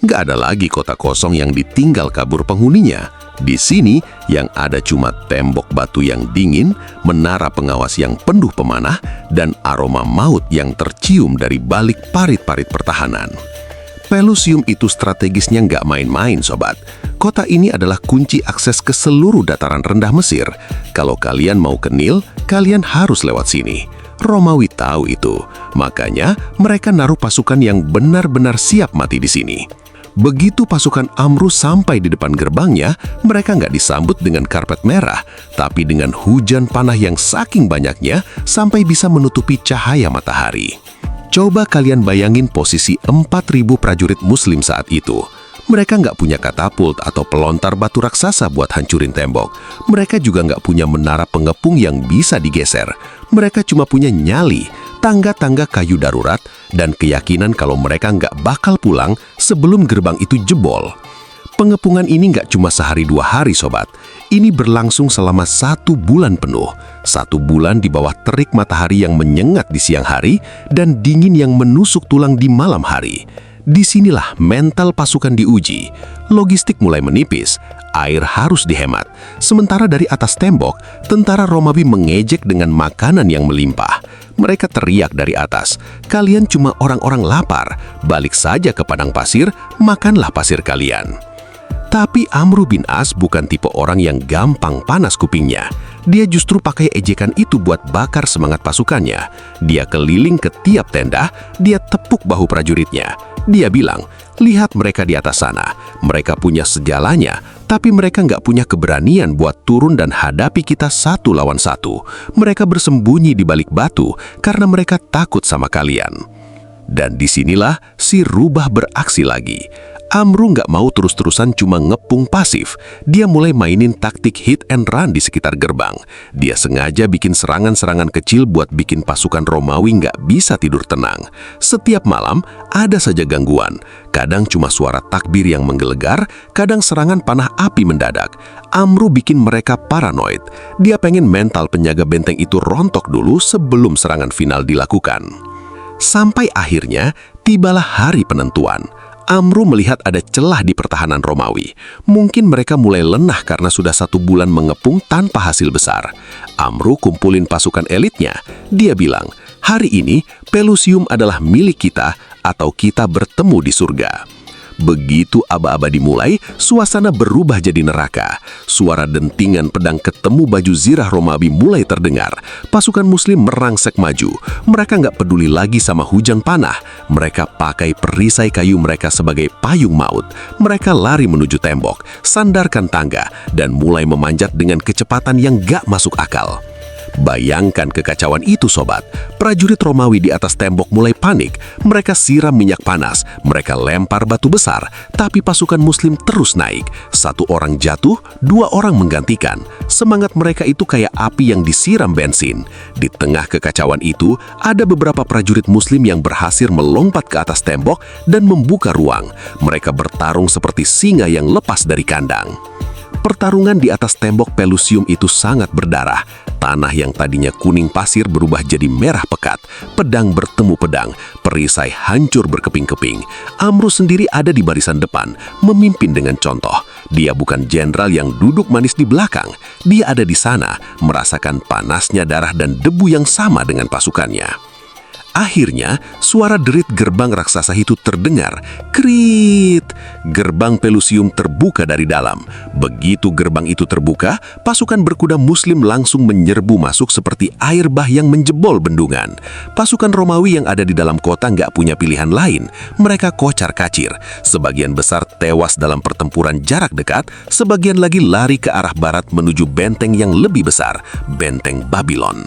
Nggak ada lagi kota kosong yang ditinggal kabur penghuninya. Di sini yang ada cuma tembok batu yang dingin, menara pengawas yang penuh pemanah, dan aroma maut yang tercium dari balik parit-parit pertahanan. Pelusium itu strategisnya nggak main-main, sobat. Kota ini adalah kunci akses ke seluruh dataran rendah Mesir. Kalau kalian mau ke Nil, kalian harus lewat sini. Romawi tahu itu, makanya mereka naruh pasukan yang benar-benar siap mati di sini. Begitu pasukan Amru sampai di depan gerbangnya, mereka nggak disambut dengan karpet merah, tapi dengan hujan panah yang saking banyaknya sampai bisa menutupi cahaya matahari. Coba kalian bayangin posisi 4.000 prajurit muslim saat itu. Mereka nggak punya katapult atau pelontar batu raksasa buat hancurin tembok. Mereka juga nggak punya menara pengepung yang bisa digeser. Mereka cuma punya nyali, tangga-tangga kayu darurat, dan keyakinan kalau mereka nggak bakal pulang sebelum gerbang itu jebol. Pengepungan ini nggak cuma sehari 2 hari, sobat. Ini berlangsung selama 1 bulan penuh. 1 bulan di bawah terik matahari yang menyengat di siang hari dan dingin yang menusuk tulang di malam hari. Disinilah mental pasukan diuji. Logistik mulai menipis, air harus dihemat. Sementara dari atas tembok, tentara Romawi mengejek dengan makanan yang melimpah. Mereka teriak dari atas, "Kalian cuma orang-orang lapar, balik saja ke padang pasir, makanlah pasir kalian." Tapi Amru bin As bukan tipe orang yang gampang panas kupingnya. Dia justru pakai ejekan itu buat bakar semangat pasukannya. Dia keliling ke tiap tenda, dia tepuk bahu prajuritnya. Dia bilang, "Lihat mereka di atas sana. Mereka punya segalanya, tapi mereka nggak punya keberanian buat turun dan hadapi kita 1 lawan 1. Mereka bersembunyi di balik batu karena mereka takut sama kalian." Dan disinilah si rubah beraksi lagi. Amru nggak mau terus-terusan cuma ngepung pasif. Dia mulai mainin taktik hit and run di sekitar gerbang. Dia sengaja bikin serangan-serangan kecil buat bikin pasukan Romawi nggak bisa tidur tenang. Setiap malam ada saja gangguan. Kadang cuma suara takbir yang menggelegar, kadang serangan panah api mendadak. Amru bikin mereka paranoid. Dia pengen mental penjaga benteng itu rontok dulu sebelum serangan final dilakukan. Sampai akhirnya tibalah hari penentuan. Amru melihat ada celah di pertahanan Romawi. Mungkin mereka mulai lenah karena sudah 1 bulan mengepung tanpa hasil besar. Amru kumpulin pasukan elitnya. Dia bilang, "Hari ini Pelusium adalah milik kita atau kita bertemu di surga." Begitu aba-aba dimulai, suasana berubah jadi neraka. Suara dentingan pedang ketemu baju zirah Romawi mulai terdengar. Pasukan muslim merangsek maju. Mereka nggak peduli lagi sama hujan panah. Mereka pakai perisai kayu mereka sebagai payung maut. Mereka lari menuju tembok, sandarkan tangga, dan mulai memanjat dengan kecepatan yang nggak masuk akal. Bayangkan kekacauan itu, sobat. Prajurit Romawi di atas tembok mulai panik. Mereka siram minyak panas, mereka lempar batu besar, tapi pasukan muslim terus naik. 1 orang jatuh, 2 orang menggantikan. Semangat mereka itu kayak api yang disiram bensin. Di tengah kekacauan itu, ada beberapa prajurit muslim yang berhasil melompat ke atas tembok dan membuka ruang. Mereka bertarung seperti singa yang lepas dari kandang. Pertarungan di atas tembok Pelusium itu sangat berdarah. Tanah yang tadinya kuning pasir berubah jadi merah pekat. Pedang bertemu pedang, perisai hancur berkeping-keping. Amru sendiri ada di barisan depan, memimpin dengan contoh. Dia bukan jenderal yang duduk manis di belakang. Dia ada di sana, merasakan panasnya darah dan debu yang sama dengan pasukannya. Akhirnya, suara derit gerbang raksasa itu terdengar. Krit! Gerbang Pelusium terbuka dari dalam. Begitu gerbang itu terbuka, pasukan berkuda muslim langsung menyerbu masuk seperti air bah yang menjebol bendungan. Pasukan Romawi yang ada di dalam kota nggak punya pilihan lain. Mereka kocar-kacir. Sebagian besar tewas dalam pertempuran jarak dekat, sebagian lagi lari ke arah barat menuju benteng yang lebih besar, Benteng Babylon.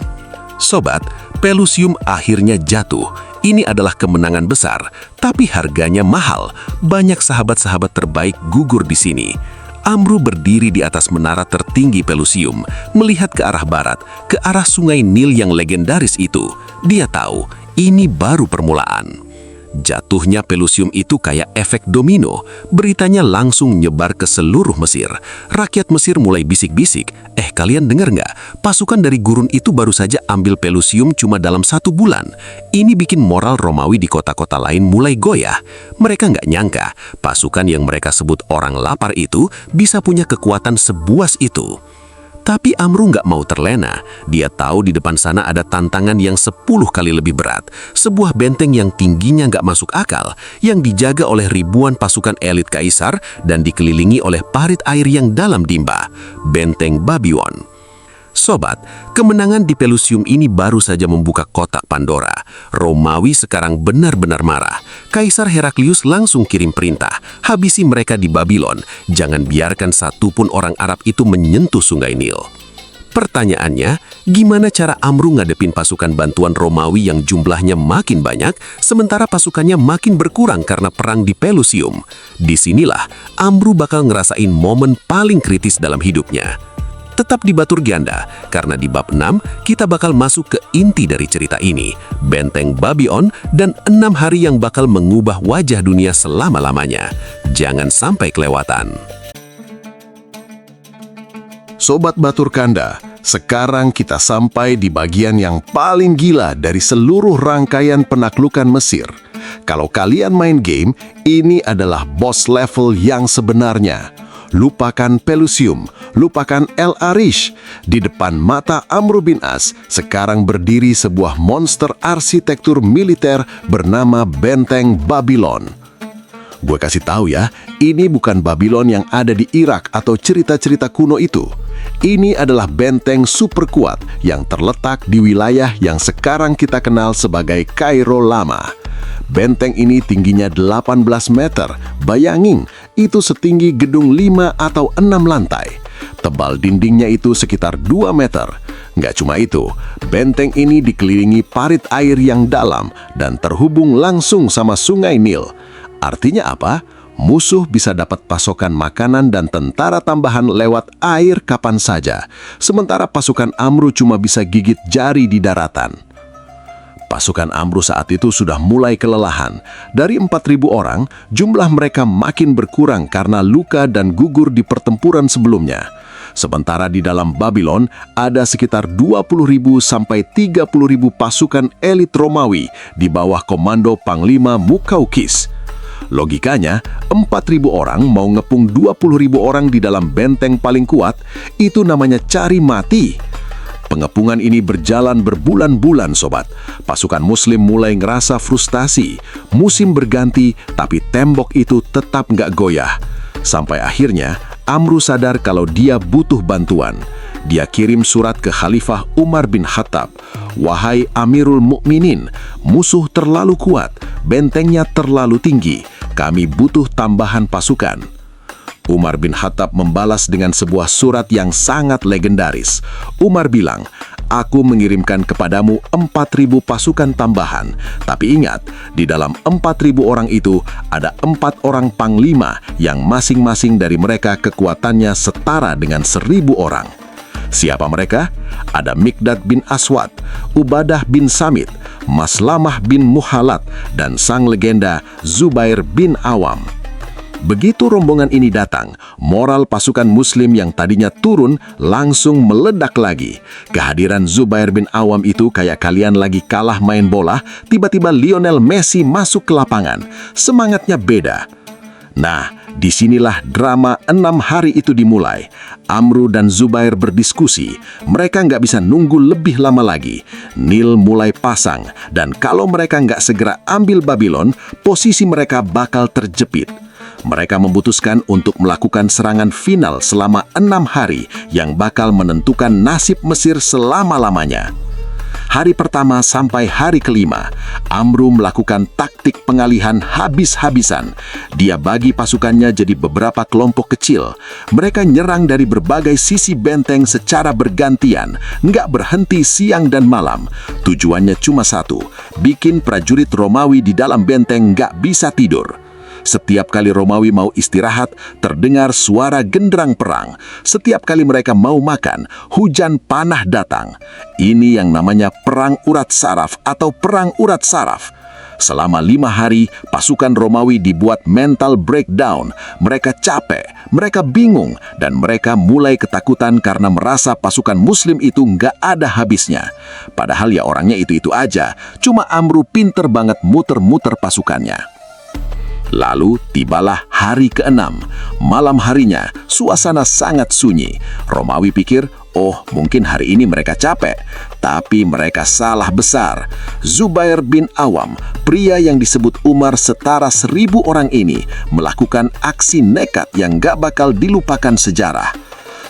Sobat, Pelusium akhirnya jatuh. Ini adalah kemenangan besar, tapi harganya mahal. Banyak sahabat-sahabat terbaik gugur di sini. Amru berdiri di atas menara tertinggi Pelusium, melihat ke arah barat, ke arah sungai Nil yang legendaris itu. Dia tahu, ini baru permulaan. Jatuhnya Pelusium itu kayak efek domino. Beritanya langsung nyebar ke seluruh Mesir. Rakyat Mesir mulai bisik-bisik, kalian dengar nggak? Pasukan dari gurun itu baru saja ambil Pelusium cuma dalam 1 bulan. Ini bikin moral Romawi di kota-kota lain mulai goyah. Mereka nggak nyangka, pasukan yang mereka sebut orang lapar itu bisa punya kekuatan sebuas itu. Tapi Amru nggak mau terlena. Dia tahu di depan sana ada tantangan yang 10 kali lebih berat. Sebuah benteng yang tingginya nggak masuk akal, yang dijaga oleh ribuan pasukan elit kaisar dan dikelilingi oleh parit air yang dalam dimba. Benteng Babylon. Sobat, kemenangan di Pelusium ini baru saja membuka kotak Pandora. Romawi sekarang benar-benar marah. Kaisar Heraklius langsung kirim perintah, habisi mereka di Babylon. Jangan biarkan satupun orang Arab itu menyentuh sungai Nil. Pertanyaannya, gimana cara Amru ngadepin pasukan bantuan Romawi yang jumlahnya makin banyak, sementara pasukannya makin berkurang karena perang di Pelusium? Disinilah Amru bakal ngerasain momen paling kritis dalam hidupnya. Tetap di Batur Ganda, karena di bab 6 kita bakal masuk ke inti dari cerita ini, Benteng Babylon dan 6 hari yang bakal mengubah wajah dunia selama-lamanya. Jangan sampai kelewatan. Sobat Batur Kanda, sekarang kita sampai di bagian yang paling gila dari seluruh rangkaian penaklukan Mesir. Kalau kalian main game, ini adalah boss level yang sebenarnya. Lupakan Pelusium, lupakan El Arish. Di depan mata Amr bin As, sekarang berdiri sebuah monster arsitektur militer bernama Benteng Babylon. Gue kasih tahu ya, ini bukan Babylon yang ada di Irak atau cerita-cerita kuno itu. Ini adalah benteng super kuat yang terletak di wilayah yang sekarang kita kenal sebagai Kairo Lama. Benteng ini tingginya 18 meter. Bayangin, itu setinggi gedung 5 atau 6 lantai. Tebal dindingnya itu sekitar 2 meter. Nggak cuma itu, benteng ini dikelilingi parit air yang dalam dan terhubung langsung sama Sungai Nil. Artinya apa? Musuh bisa dapat pasokan makanan dan tentara tambahan lewat air kapan saja, sementara pasukan Amru cuma bisa gigit jari di daratan. Pasukan Amru saat itu sudah mulai kelelahan. Dari 4.000 orang, jumlah mereka makin berkurang karena luka dan gugur di pertempuran sebelumnya. Sementara di dalam Babylon, ada sekitar 20.000 sampai 30.000 pasukan elit Romawi di bawah komando Panglima Mukaukis. Logikanya, 4.000 orang mau ngepung 20.000 orang di dalam benteng paling kuat, itu namanya cari mati. Pengepungan ini berjalan berbulan-bulan, sobat. Pasukan Muslim mulai ngerasa frustasi. Musim berganti, tapi tembok itu tetap nggak goyah. Sampai akhirnya, Amru sadar kalau dia butuh bantuan. Dia kirim surat ke Khalifah Umar bin Khattab. Wahai Amirul Mukminin, musuh terlalu kuat, bentengnya terlalu tinggi. Kami butuh tambahan pasukan. Umar bin Khattab membalas dengan sebuah surat yang sangat legendaris. Umar bilang, aku mengirimkan kepadamu 4.000 pasukan tambahan. Tapi ingat, di dalam 4.000 orang itu ada 4 orang panglima yang masing-masing dari mereka kekuatannya setara dengan 1.000 orang. Siapa mereka? Ada Mikdad bin Aswad, Ubadah bin Samit, Maslamah bin Muhalat, dan sang legenda Zubair bin Awam. Begitu rombongan ini datang, moral pasukan Muslim yang tadinya turun langsung meledak lagi. Kehadiran Zubair bin Awam itu kayak kalian lagi kalah main bola, tiba-tiba Lionel Messi masuk ke lapangan. Semangatnya beda. Nah, disinilah drama 6 hari itu dimulai. Amru dan Zubair berdiskusi. Mereka nggak bisa nunggu lebih lama lagi. Nil mulai pasang, dan kalau mereka nggak segera ambil Babylon, posisi mereka bakal terjepit. Mereka memutuskan untuk melakukan serangan final selama 6 hari yang bakal menentukan nasib Mesir selama-lamanya. Hari pertama sampai hari kelima, Amru melakukan taktik pengalihan habis-habisan. Dia bagi pasukannya jadi beberapa kelompok kecil. Mereka nyerang dari berbagai sisi benteng secara bergantian, nggak berhenti siang dan malam. Tujuannya cuma satu, bikin prajurit Romawi di dalam benteng nggak bisa tidur. Setiap kali Romawi mau istirahat, terdengar suara genderang perang. Setiap kali mereka mau makan, hujan panah datang. Ini yang namanya perang urat saraf atau perang urat saraf. Selama 5 hari, pasukan Romawi dibuat mental breakdown. Mereka capek, mereka bingung, dan mereka mulai ketakutan karena merasa pasukan Muslim itu nggak ada habisnya. Padahal ya orangnya itu-itu aja, cuma Amru pinter banget muter-muter pasukannya. Lalu tibalah hari ke-6. Malam harinya, suasana sangat sunyi. Romawi pikir, oh mungkin hari ini mereka capek. Tapi mereka salah besar. Zubair bin Awam, pria yang disebut Umar setara 1.000 orang ini, melakukan aksi nekat yang gak bakal dilupakan sejarah.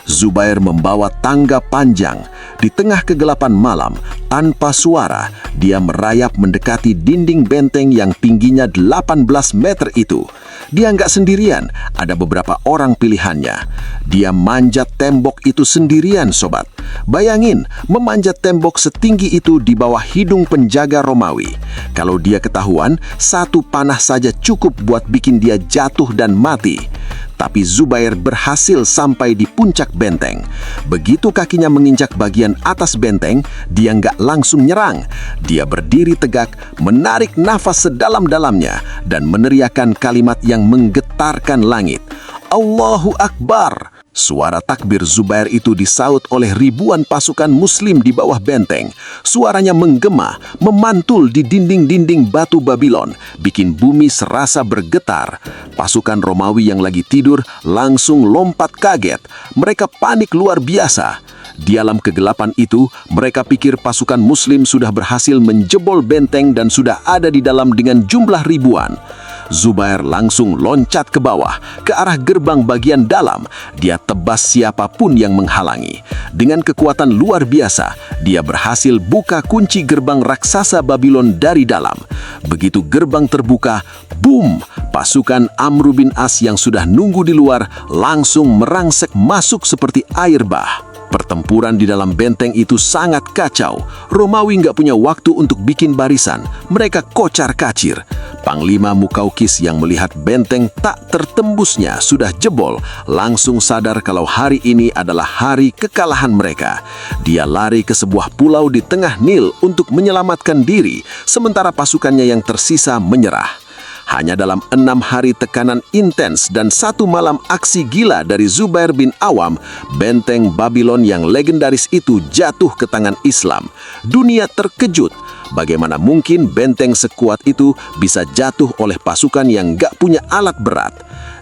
Zubair membawa tangga panjang. Di tengah kegelapan malam, tanpa suara, dia merayap mendekati dinding benteng yang tingginya 18 meter itu. Dia nggak sendirian, ada beberapa orang pilihannya. Dia manjat tembok itu sendirian, sobat. Bayangin, memanjat tembok setinggi itu di bawah hidung penjaga Romawi. Kalau dia ketahuan, satu panah saja cukup buat bikin dia jatuh dan mati. Tapi Zubair berhasil sampai di puncak benteng. Begitu kakinya menginjak bagian atas benteng, dia nggak langsung nyerang. Dia berdiri tegak, menarik nafas sedalam-dalamnya, dan meneriakkan kalimat yang menggetarkan langit. Allahu Akbar! Suara takbir Zubair itu disaut oleh ribuan pasukan muslim di bawah benteng. Suaranya menggema, memantul di dinding-dinding batu Babylon, bikin bumi serasa bergetar. Pasukan Romawi yang lagi tidur langsung lompat kaget. Mereka panik luar biasa. Di alam kegelapan itu, mereka pikir pasukan muslim sudah berhasil menjebol benteng dan sudah ada di dalam dengan jumlah ribuan. Zubair langsung loncat ke bawah, ke arah gerbang bagian dalam. Dia tebas siapapun yang menghalangi. Dengan kekuatan luar biasa, dia berhasil buka kunci gerbang raksasa Babylon dari dalam. Begitu gerbang terbuka, boom! Pasukan Amr bin As yang sudah nunggu di luar langsung merangsek masuk seperti air bah. Pertempuran di dalam benteng itu sangat kacau. Romawi nggak punya waktu untuk bikin barisan. Mereka kocar-kacir. Panglima Mukaukis yang melihat benteng tak tertembusnya sudah jebol, langsung sadar kalau hari ini adalah hari kekalahan mereka. Dia lari ke sebuah pulau di tengah Nil untuk menyelamatkan diri, sementara pasukannya yang tersisa menyerah. Hanya dalam 6 hari tekanan intens dan 1 malam aksi gila dari Zubair bin Awam, benteng Babylon yang legendaris itu jatuh ke tangan Islam. Dunia terkejut. Bagaimana mungkin benteng sekuat itu bisa jatuh oleh pasukan yang gak punya alat berat?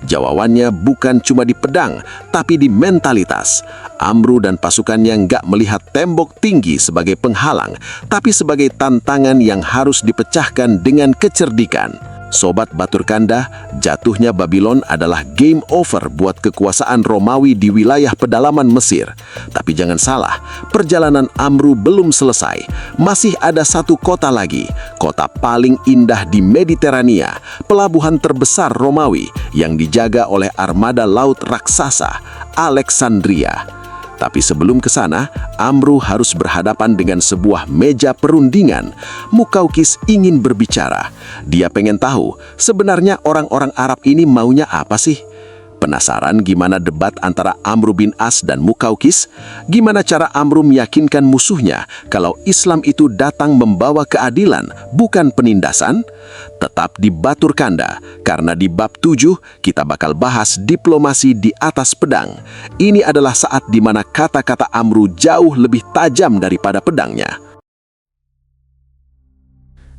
Jawabannya bukan cuma di pedang, tapi di mentalitas. Amru dan pasukannya gak melihat tembok tinggi sebagai penghalang, tapi sebagai tantangan yang harus dipecahkan dengan kecerdikan. Sobat Batur Kanda, jatuhnya Babylon adalah game over buat kekuasaan Romawi di wilayah pedalaman Mesir. Tapi jangan salah, perjalanan Amru belum selesai. Masih ada satu kota lagi, kota paling indah di Mediterania, pelabuhan terbesar Romawi yang dijaga oleh armada laut raksasa, Alexandria. Tapi sebelum ke sana, Amru harus berhadapan dengan sebuah meja perundingan. Mukaukis ingin berbicara. Dia pengen tahu, sebenarnya orang-orang Arab ini maunya apa sih? Penasaran gimana debat antara Amr bin As dan Mukaukis? Gimana cara Amru meyakinkan musuhnya kalau Islam itu datang membawa keadilan, bukan penindasan? Tetap di Batur Kanda, karena di bab 7 kita bakal bahas diplomasi di atas pedang. Ini adalah saat di mana kata-kata Amru jauh lebih tajam daripada pedangnya.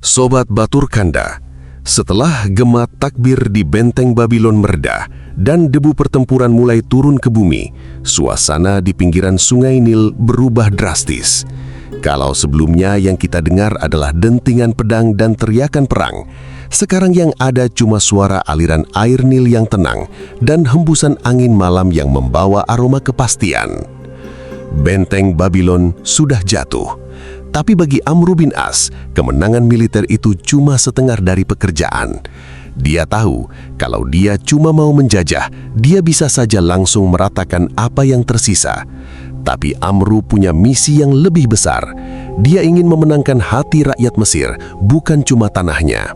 Sobat Batur Kanda, setelah gema takbir di benteng Babylon mereda dan debu pertempuran mulai turun ke bumi, suasana di pinggiran Sungai Nil berubah drastis. Kalau sebelumnya yang kita dengar adalah dentingan pedang dan teriakan perang, sekarang yang ada cuma suara aliran air Nil yang tenang dan hembusan angin malam yang membawa aroma kepastian. Benteng Babylon sudah jatuh. Tapi bagi Amr bin As, kemenangan militer itu cuma setengah dari pekerjaan. Dia tahu kalau dia cuma mau menjajah, dia bisa saja langsung meratakan apa yang tersisa. Tapi Amru punya misi yang lebih besar. Dia ingin memenangkan hati rakyat Mesir, bukan cuma tanahnya.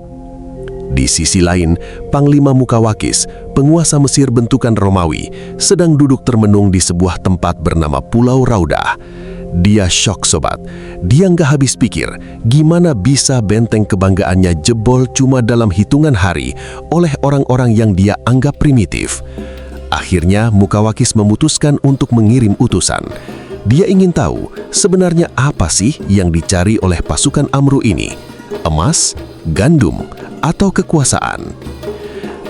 Di sisi lain, Panglima Mukawakis, penguasa Mesir bentukan Romawi, sedang duduk termenung di sebuah tempat bernama Pulau Raudah. Dia syok sobat. Dia nggak habis pikir gimana bisa benteng kebanggaannya jebol cuma dalam hitungan hari oleh orang-orang yang dia anggap primitif. Akhirnya Mukawakis memutuskan untuk mengirim utusan. Dia ingin tahu sebenarnya apa sih yang dicari oleh pasukan Amru ini? Emas, gandum, atau kekuasaan?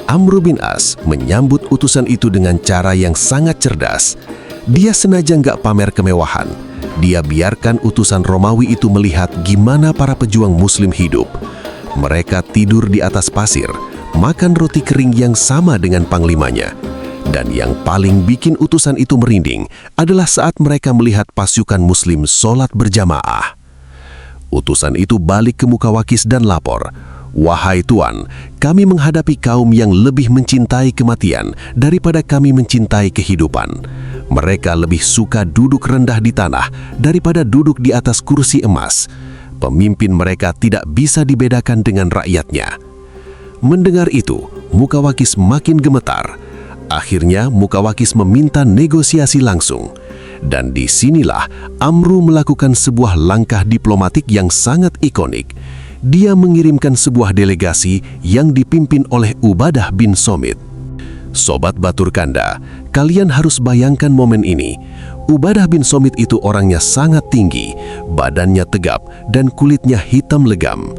Amr bin As menyambut utusan itu dengan cara yang sangat cerdas. Dia sengaja nggak pamer kemewahan. Dia biarkan utusan Romawi itu melihat gimana para pejuang Muslim hidup. Mereka tidur di atas pasir, makan roti kering yang sama dengan panglimanya. Dan yang paling bikin utusan itu merinding adalah saat mereka melihat pasukan Muslim sholat berjamaah. Utusan itu balik ke Mukawakis dan lapor, "Wahai Tuan, kami menghadapi kaum yang lebih mencintai kematian daripada kami mencintai kehidupan. Mereka lebih suka duduk rendah di tanah daripada duduk di atas kursi emas. Pemimpin mereka tidak bisa dibedakan dengan rakyatnya." Mendengar itu, Mukawakis makin gemetar. Akhirnya Mukawakis meminta negosiasi langsung. Dan disinilah Amru melakukan sebuah langkah diplomatik yang sangat ikonik. Dia mengirimkan sebuah delegasi yang dipimpin oleh Ubadah bin Somit. Sobat Batur Kanda, kalian harus bayangkan momen ini. Ubadah bin Somit itu orangnya sangat tinggi, badannya tegap, dan kulitnya hitam legam.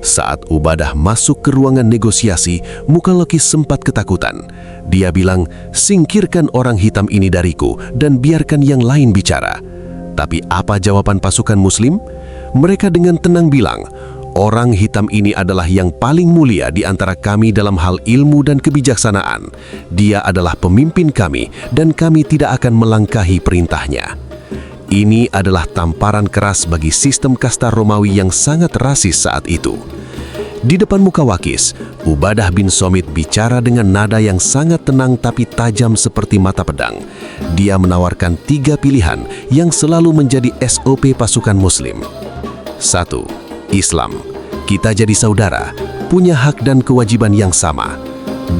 Saat Ubadah masuk ke ruangan negosiasi, Mukalokis sempat ketakutan. Dia bilang, "Singkirkan orang hitam ini dariku dan biarkan yang lain bicara." Tapi apa jawaban pasukan Muslim? Mereka dengan tenang bilang, "Orang hitam ini adalah yang paling mulia di antara kami dalam hal ilmu dan kebijaksanaan. Dia adalah pemimpin kami dan kami tidak akan melangkahi perintahnya." Ini adalah tamparan keras bagi sistem kasta Romawi yang sangat rasis saat itu. Di depan Mukalokis, Ubadah bin Somit bicara dengan nada yang sangat tenang tapi tajam seperti mata pedang. Dia menawarkan 3 pilihan yang selalu menjadi SOP pasukan Muslim. 1. Islam. Kita jadi saudara, punya hak dan kewajiban yang sama.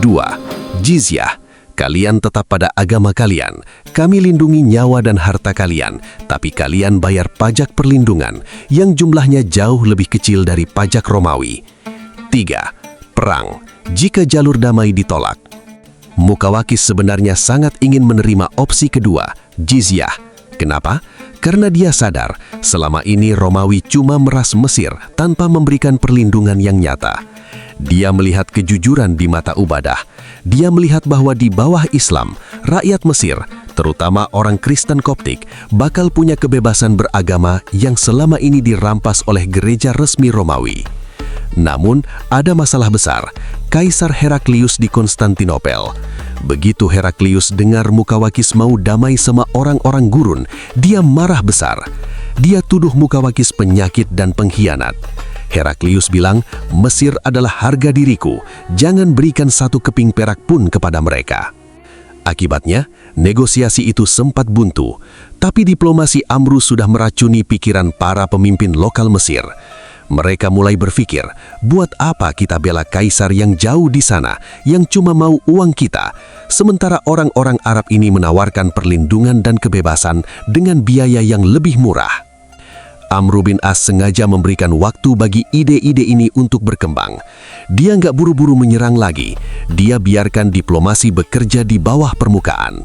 2. Jizyah. Kalian tetap pada agama kalian. Kami lindungi nyawa dan harta kalian, tapi kalian bayar pajak perlindungan yang jumlahnya jauh lebih kecil dari pajak Romawi. 3. Perang. Jika jalur damai ditolak. Mukalokis sebenarnya sangat ingin menerima opsi kedua, jizyah. Kenapa? Karena dia sadar selama ini Romawi cuma meras Mesir tanpa memberikan perlindungan yang nyata. Dia melihat kejujuran di mata Ubadah. Dia melihat bahwa di bawah Islam, rakyat Mesir, terutama orang Kristen Koptik, bakal punya kebebasan beragama yang selama ini dirampas oleh gereja resmi Romawi. Namun, ada masalah besar, Kaisar Heraklius di Konstantinopel. Begitu Heraklius dengar Mukalokis mau damai sama orang-orang gurun, dia marah besar. Dia tuduh Mukalokis penyakit dan pengkhianat. Heraklius bilang, "Mesir adalah harga diriku, jangan berikan 1 keping perak pun kepada mereka." Akibatnya, negosiasi itu sempat buntu, tapi diplomasi Amru sudah meracuni pikiran para pemimpin lokal Mesir. Mereka mulai berpikir, buat apa kita bela kaisar yang jauh di sana, yang cuma mau uang kita, sementara orang-orang Arab ini menawarkan perlindungan dan kebebasan dengan biaya yang lebih murah. Amru bin As sengaja memberikan waktu bagi ide-ide ini untuk berkembang. Dia nggak buru-buru menyerang lagi. Dia biarkan diplomasi bekerja di bawah permukaan.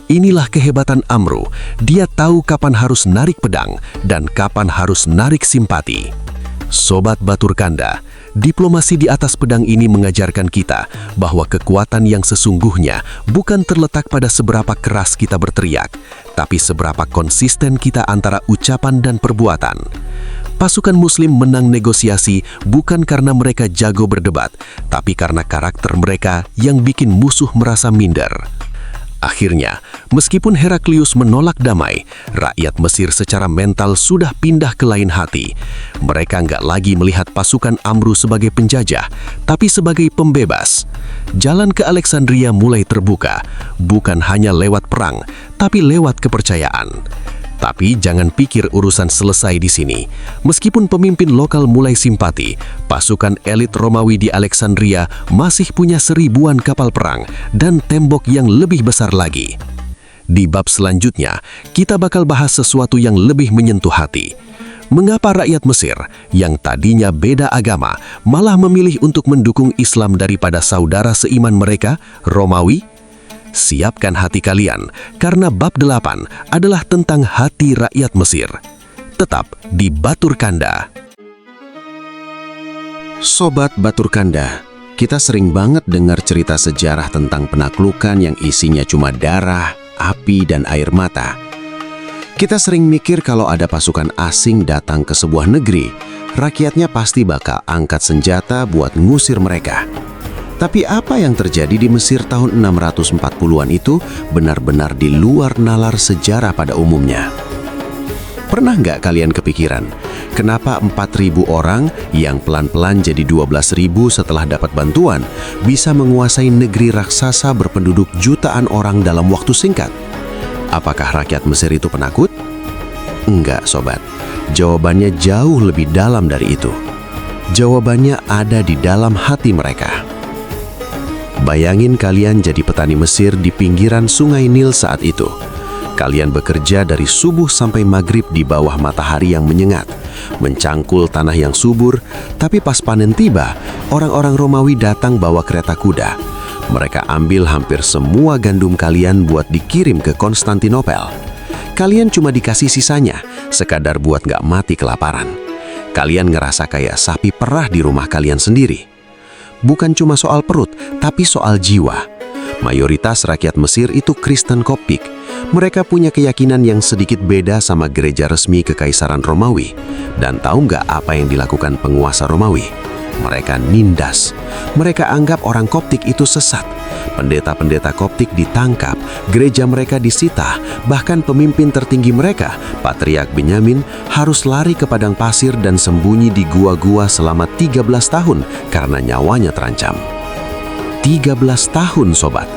Inilah kehebatan Amru. Dia tahu kapan harus narik pedang dan kapan harus narik simpati. Sobat Batur Kanda, diplomasi di atas pedang ini mengajarkan kita bahwa kekuatan yang sesungguhnya bukan terletak pada seberapa keras kita berteriak, tapi seberapa konsisten kita antara ucapan dan perbuatan. Pasukan Muslim menang negosiasi bukan karena mereka jago berdebat, tapi karena karakter mereka yang bikin musuh merasa minder. Akhirnya, meskipun Heraklius menolak damai, rakyat Mesir secara mental sudah pindah ke lain hati. Mereka nggak lagi melihat pasukan Amru sebagai penjajah, tapi sebagai pembebas. Jalan ke Alexandria mulai terbuka, bukan hanya lewat perang, tapi lewat kepercayaan. Tapi jangan pikir urusan selesai di sini. Meskipun pemimpin lokal mulai simpati, pasukan elit Romawi di Alexandria masih punya 1000-an kapal perang dan tembok yang lebih besar lagi. Di bab selanjutnya, kita bakal bahas sesuatu yang lebih menyentuh hati. Mengapa rakyat Mesir yang tadinya beda agama malah memilih untuk mendukung Islam daripada saudara seiman mereka, Romawi? Siapkan hati kalian, karena bab 8 adalah tentang hati rakyat Mesir. Tetap di Batur Kanda. Sobat Batur Kanda, kita sering banget dengar cerita sejarah tentang penaklukan yang isinya cuma darah, api, dan air mata. Kita sering mikir kalau ada pasukan asing datang ke sebuah negeri, rakyatnya pasti bakal angkat senjata buat ngusir mereka. Tapi apa yang terjadi di Mesir tahun 640-an itu benar-benar di luar nalar sejarah pada umumnya. Pernah nggak kalian kepikiran, kenapa 4.000 orang yang pelan-pelan jadi 12.000 setelah dapat bantuan bisa menguasai negeri raksasa berpenduduk jutaan orang dalam waktu singkat? Apakah rakyat Mesir itu penakut? Enggak, sobat. Jawabannya jauh lebih dalam dari itu. Jawabannya ada di dalam hati mereka. Bayangin kalian jadi petani Mesir di pinggiran Sungai Nil saat itu. Kalian bekerja dari subuh sampai maghrib di bawah matahari yang menyengat, mencangkul tanah yang subur, tapi pas panen tiba, orang-orang Romawi datang bawa kereta kuda. Mereka ambil hampir semua gandum kalian buat dikirim ke Konstantinopel. Kalian cuma dikasih sisanya, sekadar buat nggak mati kelaparan. Kalian ngerasa kayak sapi perah di rumah kalian sendiri. Bukan cuma soal perut, tapi soal jiwa. Mayoritas rakyat Mesir itu Kristen Koptik. Mereka punya keyakinan yang sedikit beda sama gereja resmi Kekaisaran Romawi. Dan tahu nggak apa yang dilakukan penguasa Romawi? Mereka nindas. Mereka anggap orang Koptik itu sesat. Pendeta-pendeta Koptik ditangkap, gereja mereka disita, bahkan pemimpin tertinggi mereka, Patriark Benyamin, harus lari ke padang pasir dan sembunyi di gua-gua selama 13 tahun karena nyawanya terancam. 13 tahun, sobat.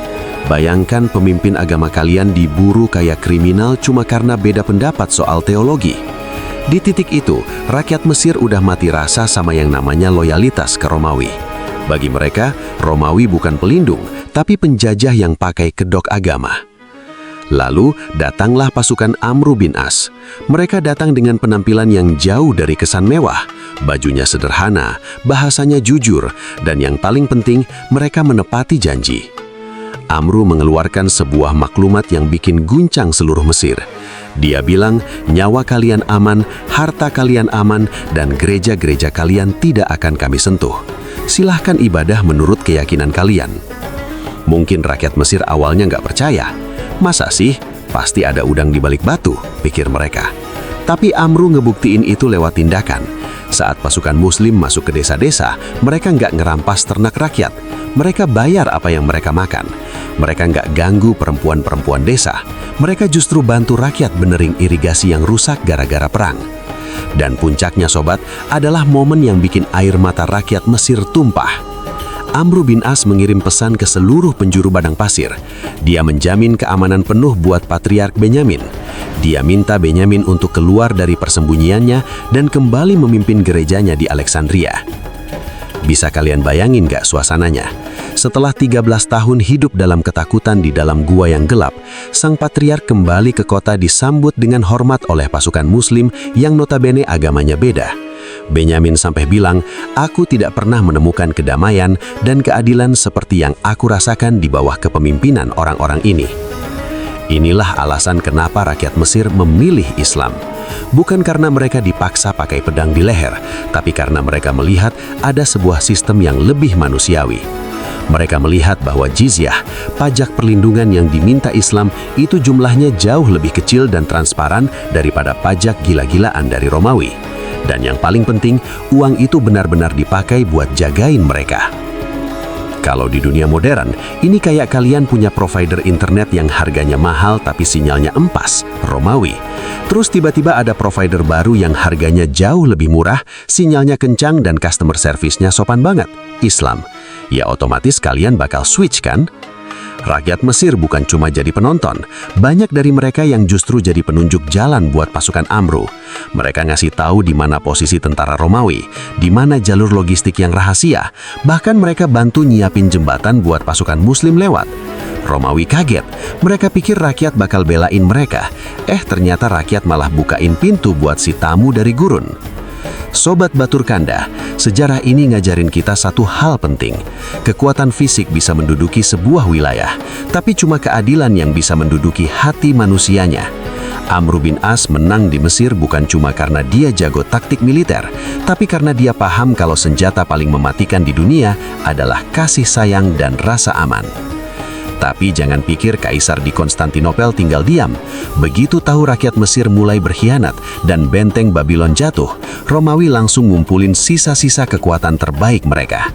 Bayangkan pemimpin agama kalian diburu kayak kriminal cuma karena beda pendapat soal teologi. Di titik itu, rakyat Mesir udah mati rasa sama yang namanya loyalitas ke Romawi. Bagi mereka, Romawi bukan pelindung, tapi penjajah yang pakai kedok agama. Lalu, datanglah pasukan Amru bin As. Mereka datang dengan penampilan yang jauh dari kesan mewah. Bajunya sederhana, bahasanya jujur, dan yang paling penting, mereka menepati janji. Amru mengeluarkan sebuah maklumat yang bikin guncang seluruh Mesir. Dia bilang, nyawa kalian aman, harta kalian aman, dan gereja-gereja kalian tidak akan kami sentuh. Silahkan ibadah menurut keyakinan kalian. Mungkin rakyat Mesir awalnya nggak percaya. Masa sih? Pasti ada udang di balik batu, pikir mereka. Tapi Amru ngebuktiin itu lewat tindakan. Saat pasukan Muslim masuk ke desa-desa, mereka nggak ngerampas ternak rakyat. Mereka bayar apa yang mereka makan. Mereka nggak ganggu perempuan-perempuan desa. Mereka justru bantu rakyat benerin irigasi yang rusak gara-gara perang. Dan puncaknya, sobat, adalah momen yang bikin air mata rakyat Mesir tumpah. Amru bin As mengirim pesan ke seluruh penjuru padang pasir. Dia menjamin keamanan penuh buat Patriark Benyamin. Dia minta Benyamin untuk keluar dari persembunyiannya dan kembali memimpin gerejanya di Alexandria. Bisa kalian bayangin gak suasananya? Setelah 13 tahun hidup dalam ketakutan di dalam gua yang gelap, sang patriark kembali ke kota disambut dengan hormat oleh pasukan Muslim yang notabene agamanya beda. Benyamin sampai bilang, "Aku tidak pernah menemukan kedamaian dan keadilan seperti yang aku rasakan di bawah kepemimpinan orang-orang ini." Inilah alasan kenapa rakyat Mesir memilih Islam. Bukan karena mereka dipaksa pakai pedang di leher, tapi karena mereka melihat ada sebuah sistem yang lebih manusiawi. Mereka melihat bahwa jizyah, pajak perlindungan yang diminta Islam, itu jumlahnya jauh lebih kecil dan transparan daripada pajak gila-gilaan dari Romawi. Dan yang paling penting, uang itu benar-benar dipakai buat jagain mereka. Kalau di dunia modern, ini kayak kalian punya provider internet yang harganya mahal tapi sinyalnya empas, Romawi. Terus tiba-tiba ada provider baru yang harganya jauh lebih murah, sinyalnya kencang dan customer service-nya sopan banget, Islam. Ya otomatis kalian bakal switch kan? Rakyat Mesir bukan cuma jadi penonton, banyak dari mereka yang justru jadi penunjuk jalan buat pasukan Amru. Mereka ngasih tahu di mana posisi tentara Romawi, di mana jalur logistik yang rahasia, bahkan mereka bantu nyiapin jembatan buat pasukan Muslim lewat. Romawi kaget, mereka pikir rakyat bakal belain mereka, ternyata rakyat malah bukain pintu buat si tamu dari gurun. Sobat Batur Kanda, sejarah ini ngajarin kita satu hal penting. Kekuatan fisik bisa menduduki sebuah wilayah, tapi cuma keadilan yang bisa menduduki hati manusianya. Amru bin As menang di Mesir bukan cuma karena dia jago taktik militer, tapi karena dia paham kalau senjata paling mematikan di dunia adalah kasih sayang dan rasa aman. Tapi jangan pikir kaisar di Konstantinopel tinggal diam. Begitu tahu rakyat Mesir mulai berkhianat dan benteng Babylon jatuh, Romawi langsung ngumpulin sisa-sisa kekuatan terbaik mereka.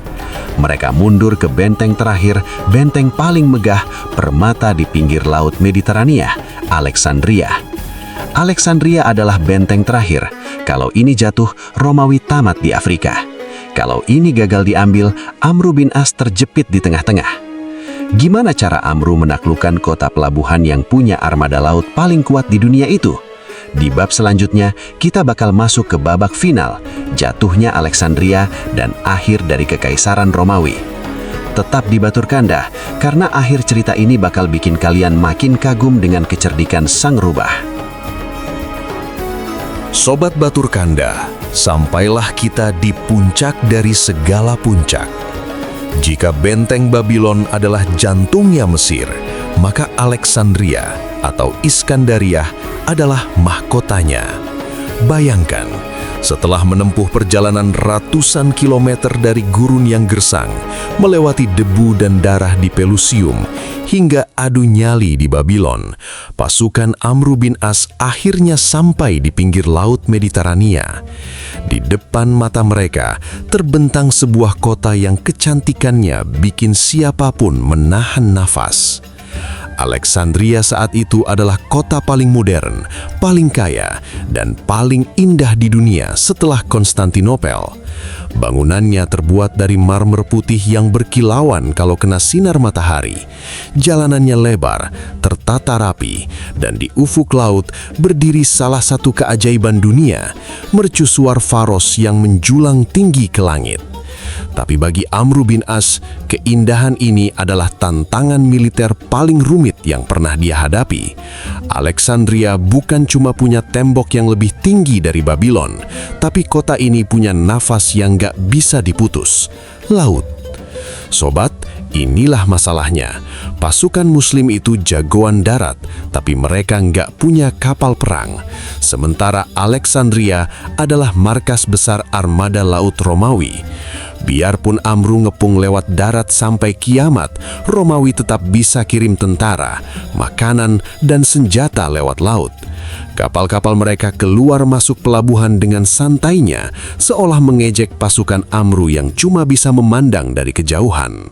Mereka mundur ke benteng terakhir, benteng paling megah, permata di pinggir laut Mediterania, Alexandria. Alexandria adalah benteng terakhir. Kalau ini jatuh, Romawi tamat di Afrika. Kalau ini gagal diambil, Amru bin As terjepit di tengah-tengah. Gimana cara Amru menaklukkan kota pelabuhan yang punya armada laut paling kuat di dunia itu? Di bab selanjutnya, kita bakal masuk ke babak final, jatuhnya Alexandria dan akhir dari Kekaisaran Romawi. Tetap di Batur Kanda, karena akhir cerita ini bakal bikin kalian makin kagum dengan kecerdikan sang rubah. Sobat Batur Kanda, sampailah kita di puncak dari segala puncak. Jika benteng Babylon adalah jantungnya Mesir, maka Alexandria atau Iskandariah adalah mahkotanya. Bayangkan, setelah menempuh perjalanan ratusan kilometer dari gurun yang gersang, melewati debu dan darah di Pelusium, hingga adu nyali di Babylon, pasukan Amru bin As akhirnya sampai di pinggir Laut Mediterania. Di depan mata mereka terbentang sebuah kota yang kecantikannya bikin siapapun menahan nafas. Alexandria saat itu adalah kota paling modern, paling kaya, dan paling indah di dunia setelah Konstantinopel. Bangunannya terbuat dari marmer putih yang berkilauan kalau kena sinar matahari. Jalanannya lebar, tertata rapi, dan di ufuk laut berdiri salah satu keajaiban dunia, mercusuar Faros yang menjulang tinggi ke langit. Tapi bagi Amru bin As, keindahan ini adalah tantangan militer paling rumit yang pernah dia hadapi. Alexandria bukan cuma punya tembok yang lebih tinggi dari Babylon, tapi kota ini punya nafas yang gak bisa diputus, laut. Sobat, inilah masalahnya. Pasukan Muslim itu jagoan darat, tapi mereka nggak punya kapal perang. Sementara Alexandria adalah markas besar armada laut Romawi. Biarpun Amru ngepung lewat darat sampai kiamat, Romawi tetap bisa kirim tentara, makanan, dan senjata lewat laut. Kapal-kapal mereka keluar masuk pelabuhan dengan santainya, seolah mengejek pasukan Amru yang cuma bisa memandang dari kejauhan.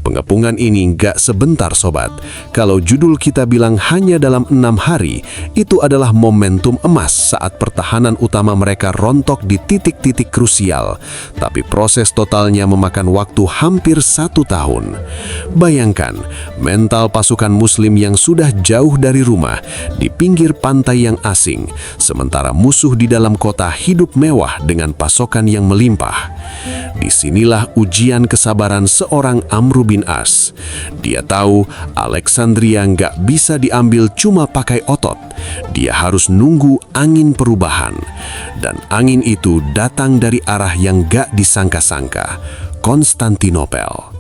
Pengepungan ini nggak sebentar, sobat. Kalau judul kita bilang hanya dalam 6 hari, itu adalah momentum emas saat pertahanan utama mereka rontok di titik-titik krusial. Tapi proses totalnya memakan waktu hampir 1 tahun. Bayangkan, mental pasukan Muslim yang sudah jauh dari rumah, di pinggir pantai yang asing, sementara musuh di dalam kota hidup mewah dengan pasokan yang melimpah. Disinilah ujian kesabaran seorang Amru bin As. Dia tahu Alexandria nggak bisa diambil cuma pakai otot. Dia harus nunggu angin perubahan. Dan angin itu datang dari arah yang gak disangka-sangka, Konstantinopel.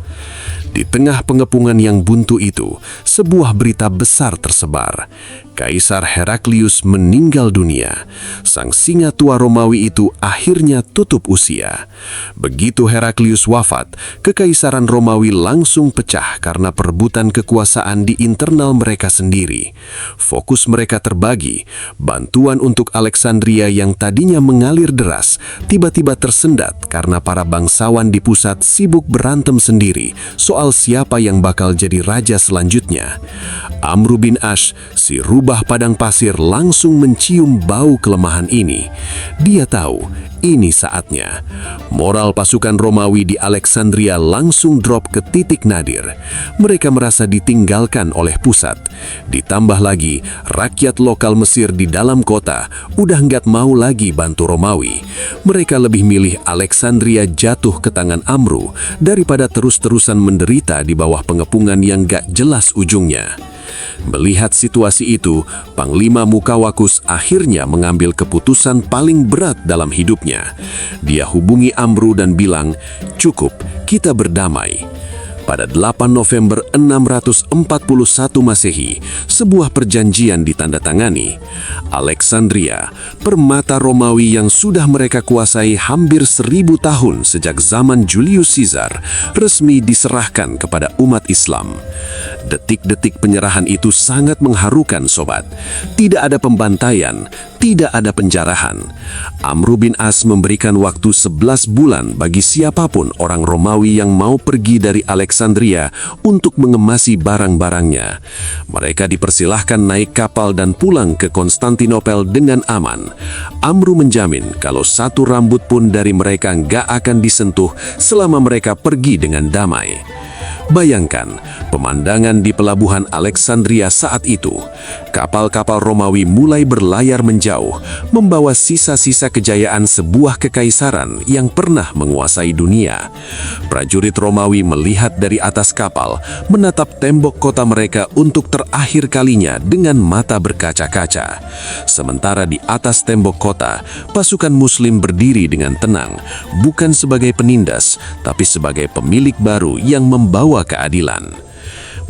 Di tengah pengepungan yang buntu itu, sebuah berita besar tersebar. Kaisar Heraklius meninggal dunia. Sang singa tua Romawi itu akhirnya tutup usia. Begitu Heraklius wafat, kekaisaran Romawi langsung pecah karena perebutan kekuasaan di internal mereka sendiri. Fokus mereka terbagi. Bantuan untuk Alexandria yang tadinya mengalir deras, tiba-tiba tersendat karena para bangsawan di pusat sibuk berantem sendiri soal siapa yang bakal jadi raja selanjutnya. Amru bin As, si rubah padang pasir, langsung mencium bau kelemahan ini. Dia tahu ini saatnya. Moral pasukan Romawi di Alexandria langsung drop ke titik nadir. Mereka merasa ditinggalkan oleh pusat. Ditambah lagi, rakyat lokal Mesir di dalam kota udah nggak mau lagi bantu Romawi. Mereka lebih milih Alexandria jatuh ke tangan Amru daripada terus-terusan menderita di bawah pengepungan yang gak jelas ujungnya. Melihat situasi itu, Panglima Mukawakus akhirnya mengambil keputusan paling berat dalam hidupnya. Dia hubungi Amru dan bilang, "Cukup, kita berdamai." Pada 8 November 641 Masehi, sebuah perjanjian ditandatangani. Alexandria, permata Romawi yang sudah mereka kuasai hampir 1000 tahun sejak zaman Julius Caesar, resmi diserahkan kepada umat Islam. Detik-detik penyerahan itu sangat mengharukan, sobat. Tidak ada pembantaian, tidak ada penjarahan. Amru bin As memberikan waktu 11 bulan bagi siapapun orang Romawi yang mau pergi dari Alexandria untuk mengemasi barang-barangnya. Mereka dipersilahkan naik kapal dan pulang ke Konstantinopel dengan aman. Amru menjamin kalau satu rambut pun dari mereka nggak akan disentuh selama mereka pergi dengan damai. Bayangkan pemandangan di pelabuhan Alexandria saat itu. Kapal-kapal Romawi mulai berlayar menjauh, membawa sisa-sisa kejayaan sebuah kekaisaran yang pernah menguasai dunia. Prajurit Romawi melihat dari atas kapal, menatap tembok kota mereka untuk terakhir kalinya dengan mata berkaca-kaca. Sementara di atas tembok kota, pasukan Muslim berdiri dengan tenang, bukan sebagai penindas, tapi sebagai pemilik baru yang membawa keadilan.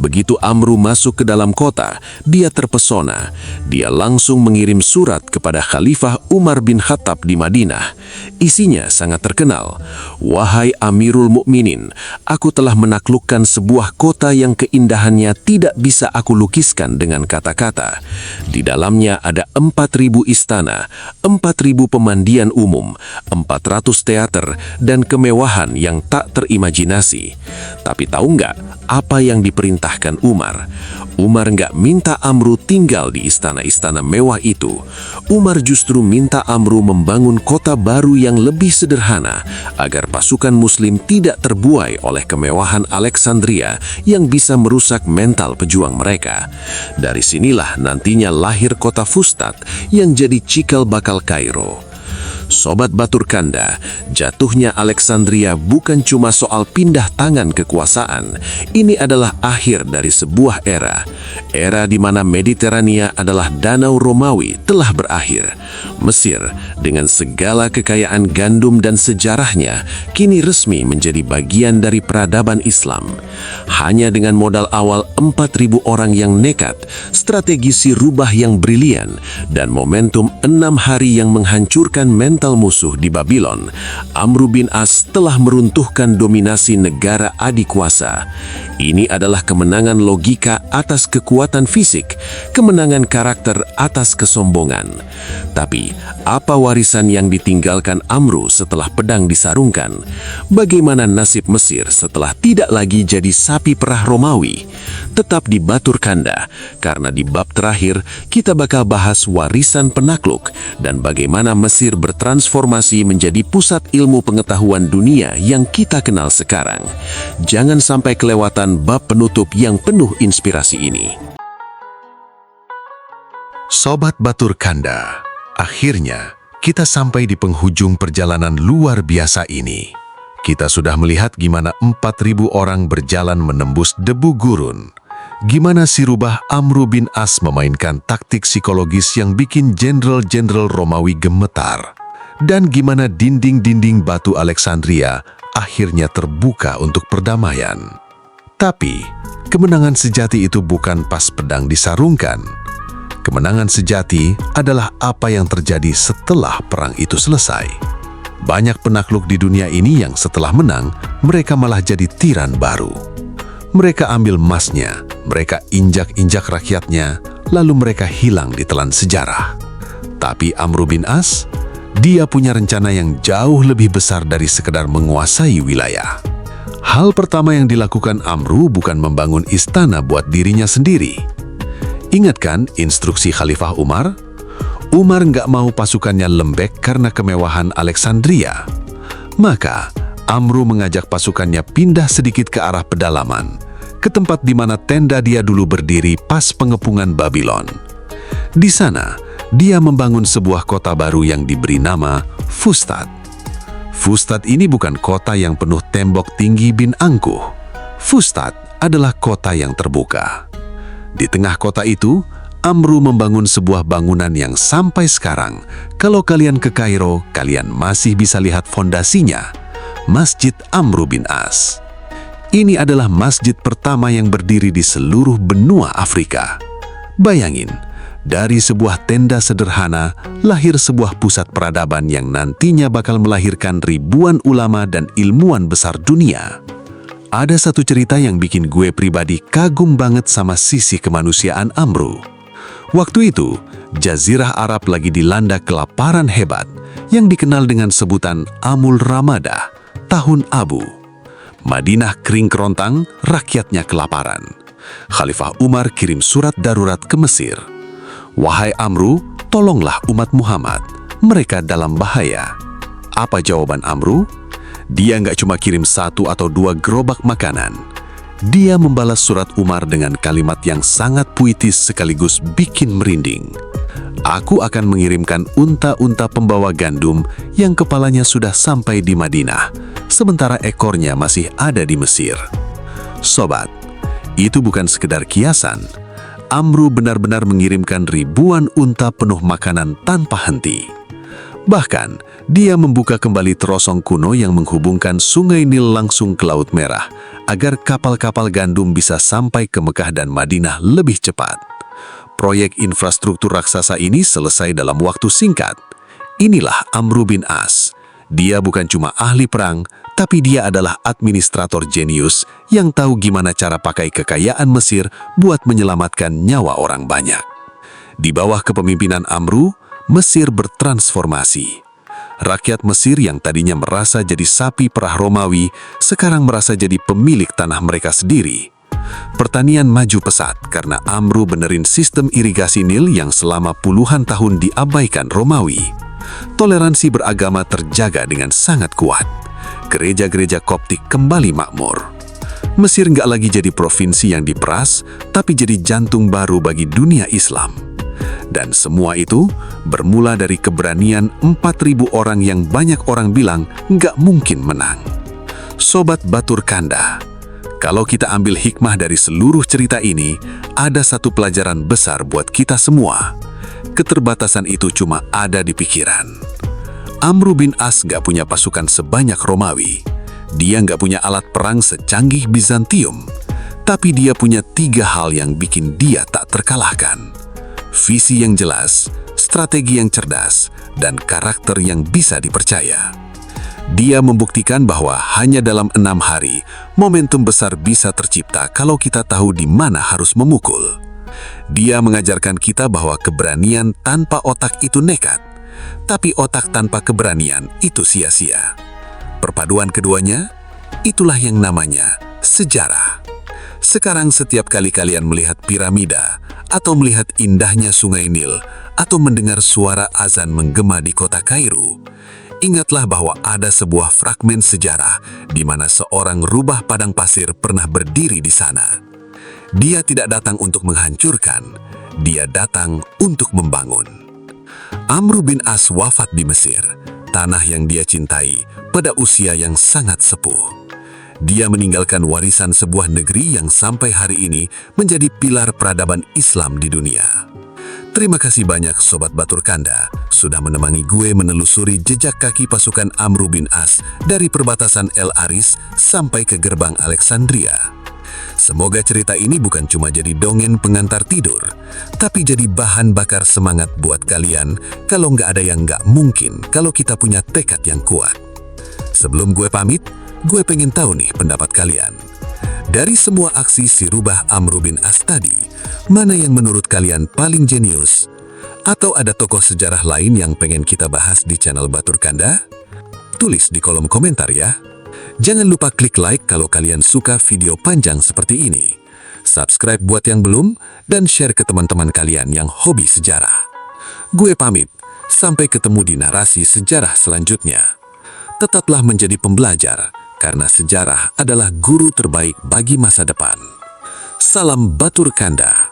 Begitu Amru masuk ke dalam kota, dia terpesona. Dia langsung mengirim surat kepada Khalifah Umar bin Khattab di Madinah. Isinya sangat terkenal. "Wahai Amirul Mukminin, aku telah menaklukkan sebuah kota yang keindahannya tidak bisa aku lukiskan dengan kata-kata. Di dalamnya ada 4.000 istana, 4.000 pemandian umum, 400 teater, dan kemewahan yang tak terimajinasi. Tapi tahu nggak apa yang diperintahkan Umar? Umar nggak minta Amru tinggal di istana-istana mewah itu. Umar justru minta Amru membangun kota baru yang lebih sederhana agar pasukan Muslim tidak terbuai oleh kemewahan Alexandria yang bisa merusak mental pejuang mereka. Dari sinilah nantinya lahir kota Fustat yang jadi cikal bakal Kairo. Sobat Batur Kanda, jatuhnya Alexandria bukan cuma soal pindah tangan kekuasaan. Ini adalah akhir dari sebuah era. Era di mana Mediterania adalah danau Romawi telah berakhir. Mesir, dengan segala kekayaan gandum dan sejarahnya, kini resmi menjadi bagian dari peradaban Islam. Hanya dengan modal awal 4.000 orang yang nekat, strategi si rubah yang brilian, dan momentum 6 hari yang menghancurkan mental musuh di Babylon, Amru bin As telah meruntuhkan dominasi negara adikuasa. Ini adalah kemenangan logika atas kekuatan fisik, kemenangan karakter atas kesombongan. Tapi, apa warisan yang ditinggalkan Amru setelah pedang disarungkan? Bagaimana nasib Mesir setelah tidak lagi jadi sapi perah Romawi? Tetap di Batur Kanda, karena di bab terakhir kita bakal bahas warisan penakluk dan bagaimana Mesir bertransformasi menjadi pusat ilmu pengetahuan dunia yang kita kenal sekarang. Jangan sampai kelewatan bab penutup yang penuh inspirasi ini. Sobat Batur Kanda, akhirnya kita sampai di penghujung perjalanan luar biasa ini. Kita sudah melihat gimana 4.000 orang berjalan menembus debu gurun. Gimana si rubah Amru bin As memainkan taktik psikologis yang bikin jenderal-jenderal Romawi gemetar. Dan gimana dinding-dinding batu Alexandria akhirnya terbuka untuk perdamaian. Tapi, kemenangan sejati itu bukan pas pedang disarungkan. Kemenangan sejati adalah apa yang terjadi setelah perang itu selesai. Banyak penakluk di dunia ini yang setelah menang, mereka malah jadi tiran baru. Mereka ambil emasnya, mereka injak-injak rakyatnya, lalu mereka hilang di telan sejarah. Tapi Amru bin As, dia punya rencana yang jauh lebih besar dari sekedar menguasai wilayah. Hal pertama yang dilakukan Amru bukan membangun istana buat dirinya sendiri. Ingatkan instruksi Khalifah Umar? Umar nggak mau pasukannya lembek karena kemewahan Alexandria. Maka, Amru mengajak pasukannya pindah sedikit ke arah pedalaman, ke tempat di mana tenda dia dulu berdiri pas pengepungan Babylon. Di sana, dia membangun sebuah kota baru yang diberi nama Fustat. Fustat ini bukan kota yang penuh tembok tinggi bin angkuh. Fustat adalah kota yang terbuka. Di tengah kota itu, Amru membangun sebuah bangunan yang sampai sekarang, kalau kalian ke Kairo, kalian masih bisa lihat fondasinya, Masjid Amru bin As. Ini adalah masjid pertama yang berdiri di seluruh benua Afrika. Bayangin, dari sebuah tenda sederhana, lahir sebuah pusat peradaban yang nantinya bakal melahirkan ribuan ulama dan ilmuwan besar dunia. Ada satu cerita yang bikin gue pribadi kagum banget sama sisi kemanusiaan Amru. Waktu itu, Jazirah Arab lagi dilanda kelaparan hebat yang dikenal dengan sebutan Amul Ramadah, Tahun Abu. Madinah kering kerontang, rakyatnya kelaparan. Khalifah Umar kirim surat darurat ke Mesir. "Wahai Amru, tolonglah umat Muhammad, mereka dalam bahaya." Apa jawaban Amru? Dia nggak cuma kirim 1 atau 2 gerobak makanan. Dia membalas surat Umar dengan kalimat yang sangat puitis sekaligus bikin merinding. Aku akan mengirimkan unta-unta pembawa gandum yang kepalanya sudah sampai di Madinah, sementara ekornya masih ada di Mesir. Sobat, itu bukan sekedar kiasan. Amru benar-benar mengirimkan ribuan unta penuh makanan tanpa henti. Bahkan, dia membuka kembali terosong kuno yang menghubungkan Sungai Nil langsung ke Laut Merah, agar kapal-kapal gandum bisa sampai ke Mekah dan Madinah lebih cepat. Proyek infrastruktur raksasa ini selesai dalam waktu singkat. Inilah Amru bin As. Dia bukan cuma ahli perang, tapi dia adalah administrator jenius yang tahu gimana cara pakai kekayaan Mesir buat menyelamatkan nyawa orang banyak. Di bawah kepemimpinan Amru, Mesir bertransformasi. Rakyat Mesir yang tadinya merasa jadi sapi perah Romawi, sekarang merasa jadi pemilik tanah mereka sendiri. Pertanian maju pesat karena Amru benerin sistem irigasi Nil yang selama puluhan tahun diabaikan Romawi. Toleransi beragama terjaga dengan sangat kuat. Gereja-gereja Koptik kembali makmur. Mesir nggak lagi jadi provinsi yang diperas, tapi jadi jantung baru bagi dunia Islam. Dan semua itu bermula dari keberanian 4.000 orang yang banyak orang bilang nggak mungkin menang. Sobat Batur Kanda, kalau kita ambil hikmah dari seluruh cerita ini, ada satu pelajaran besar buat kita semua. Keterbatasan itu cuma ada di pikiran. Amru bin As nggak punya pasukan sebanyak Romawi. Dia nggak punya alat perang secanggih Bizantium. Tapi dia punya 3 hal yang bikin dia tak terkalahkan. Visi yang jelas, strategi yang cerdas, dan karakter yang bisa dipercaya. Dia membuktikan bahwa hanya dalam 6 hari, momentum besar bisa tercipta kalau kita tahu di mana harus memukul. Dia mengajarkan kita bahwa keberanian tanpa otak itu nekat, tapi otak tanpa keberanian itu sia-sia. Perpaduan keduanya, itulah yang namanya sejarah. Sekarang setiap kali kalian melihat piramida, atau melihat indahnya Sungai Nil, atau mendengar suara azan menggema di kota Kairo, ingatlah bahwa ada sebuah fragmen sejarah di mana seorang rubah padang pasir pernah berdiri di sana. Dia tidak datang untuk menghancurkan, dia datang untuk membangun. Amru bin As wafat di Mesir, tanah yang dia cintai, pada usia yang sangat sepuh. Dia meninggalkan warisan sebuah negeri yang sampai hari ini menjadi pilar peradaban Islam di dunia. Terima kasih banyak Sobat Batur Kanda sudah menemani gue menelusuri jejak kaki pasukan Amru bin As dari perbatasan El Aris sampai ke gerbang Alexandria. Semoga cerita ini bukan cuma jadi dongeng pengantar tidur, tapi jadi bahan bakar semangat buat kalian kalau nggak ada yang nggak mungkin kalau kita punya tekad yang kuat. Sebelum gue pamit, gue pengen tahu nih pendapat kalian. Dari semua aksi si rubah Amru bin As tadi, mana yang menurut kalian paling jenius? Atau ada tokoh sejarah lain yang pengen kita bahas di channel Batur Kanda? Tulis di kolom komentar ya. Jangan lupa klik like kalau kalian suka video panjang seperti ini. Subscribe buat yang belum, dan share ke teman-teman kalian yang hobi sejarah. Gue pamit, sampai ketemu di narasi sejarah selanjutnya. Tetaplah menjadi pembelajar, karena sejarah adalah guru terbaik bagi masa depan. Salam Batur Kanda.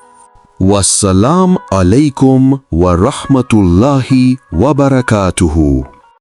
Wassalamualaikum warahmatullahi wabarakatuh.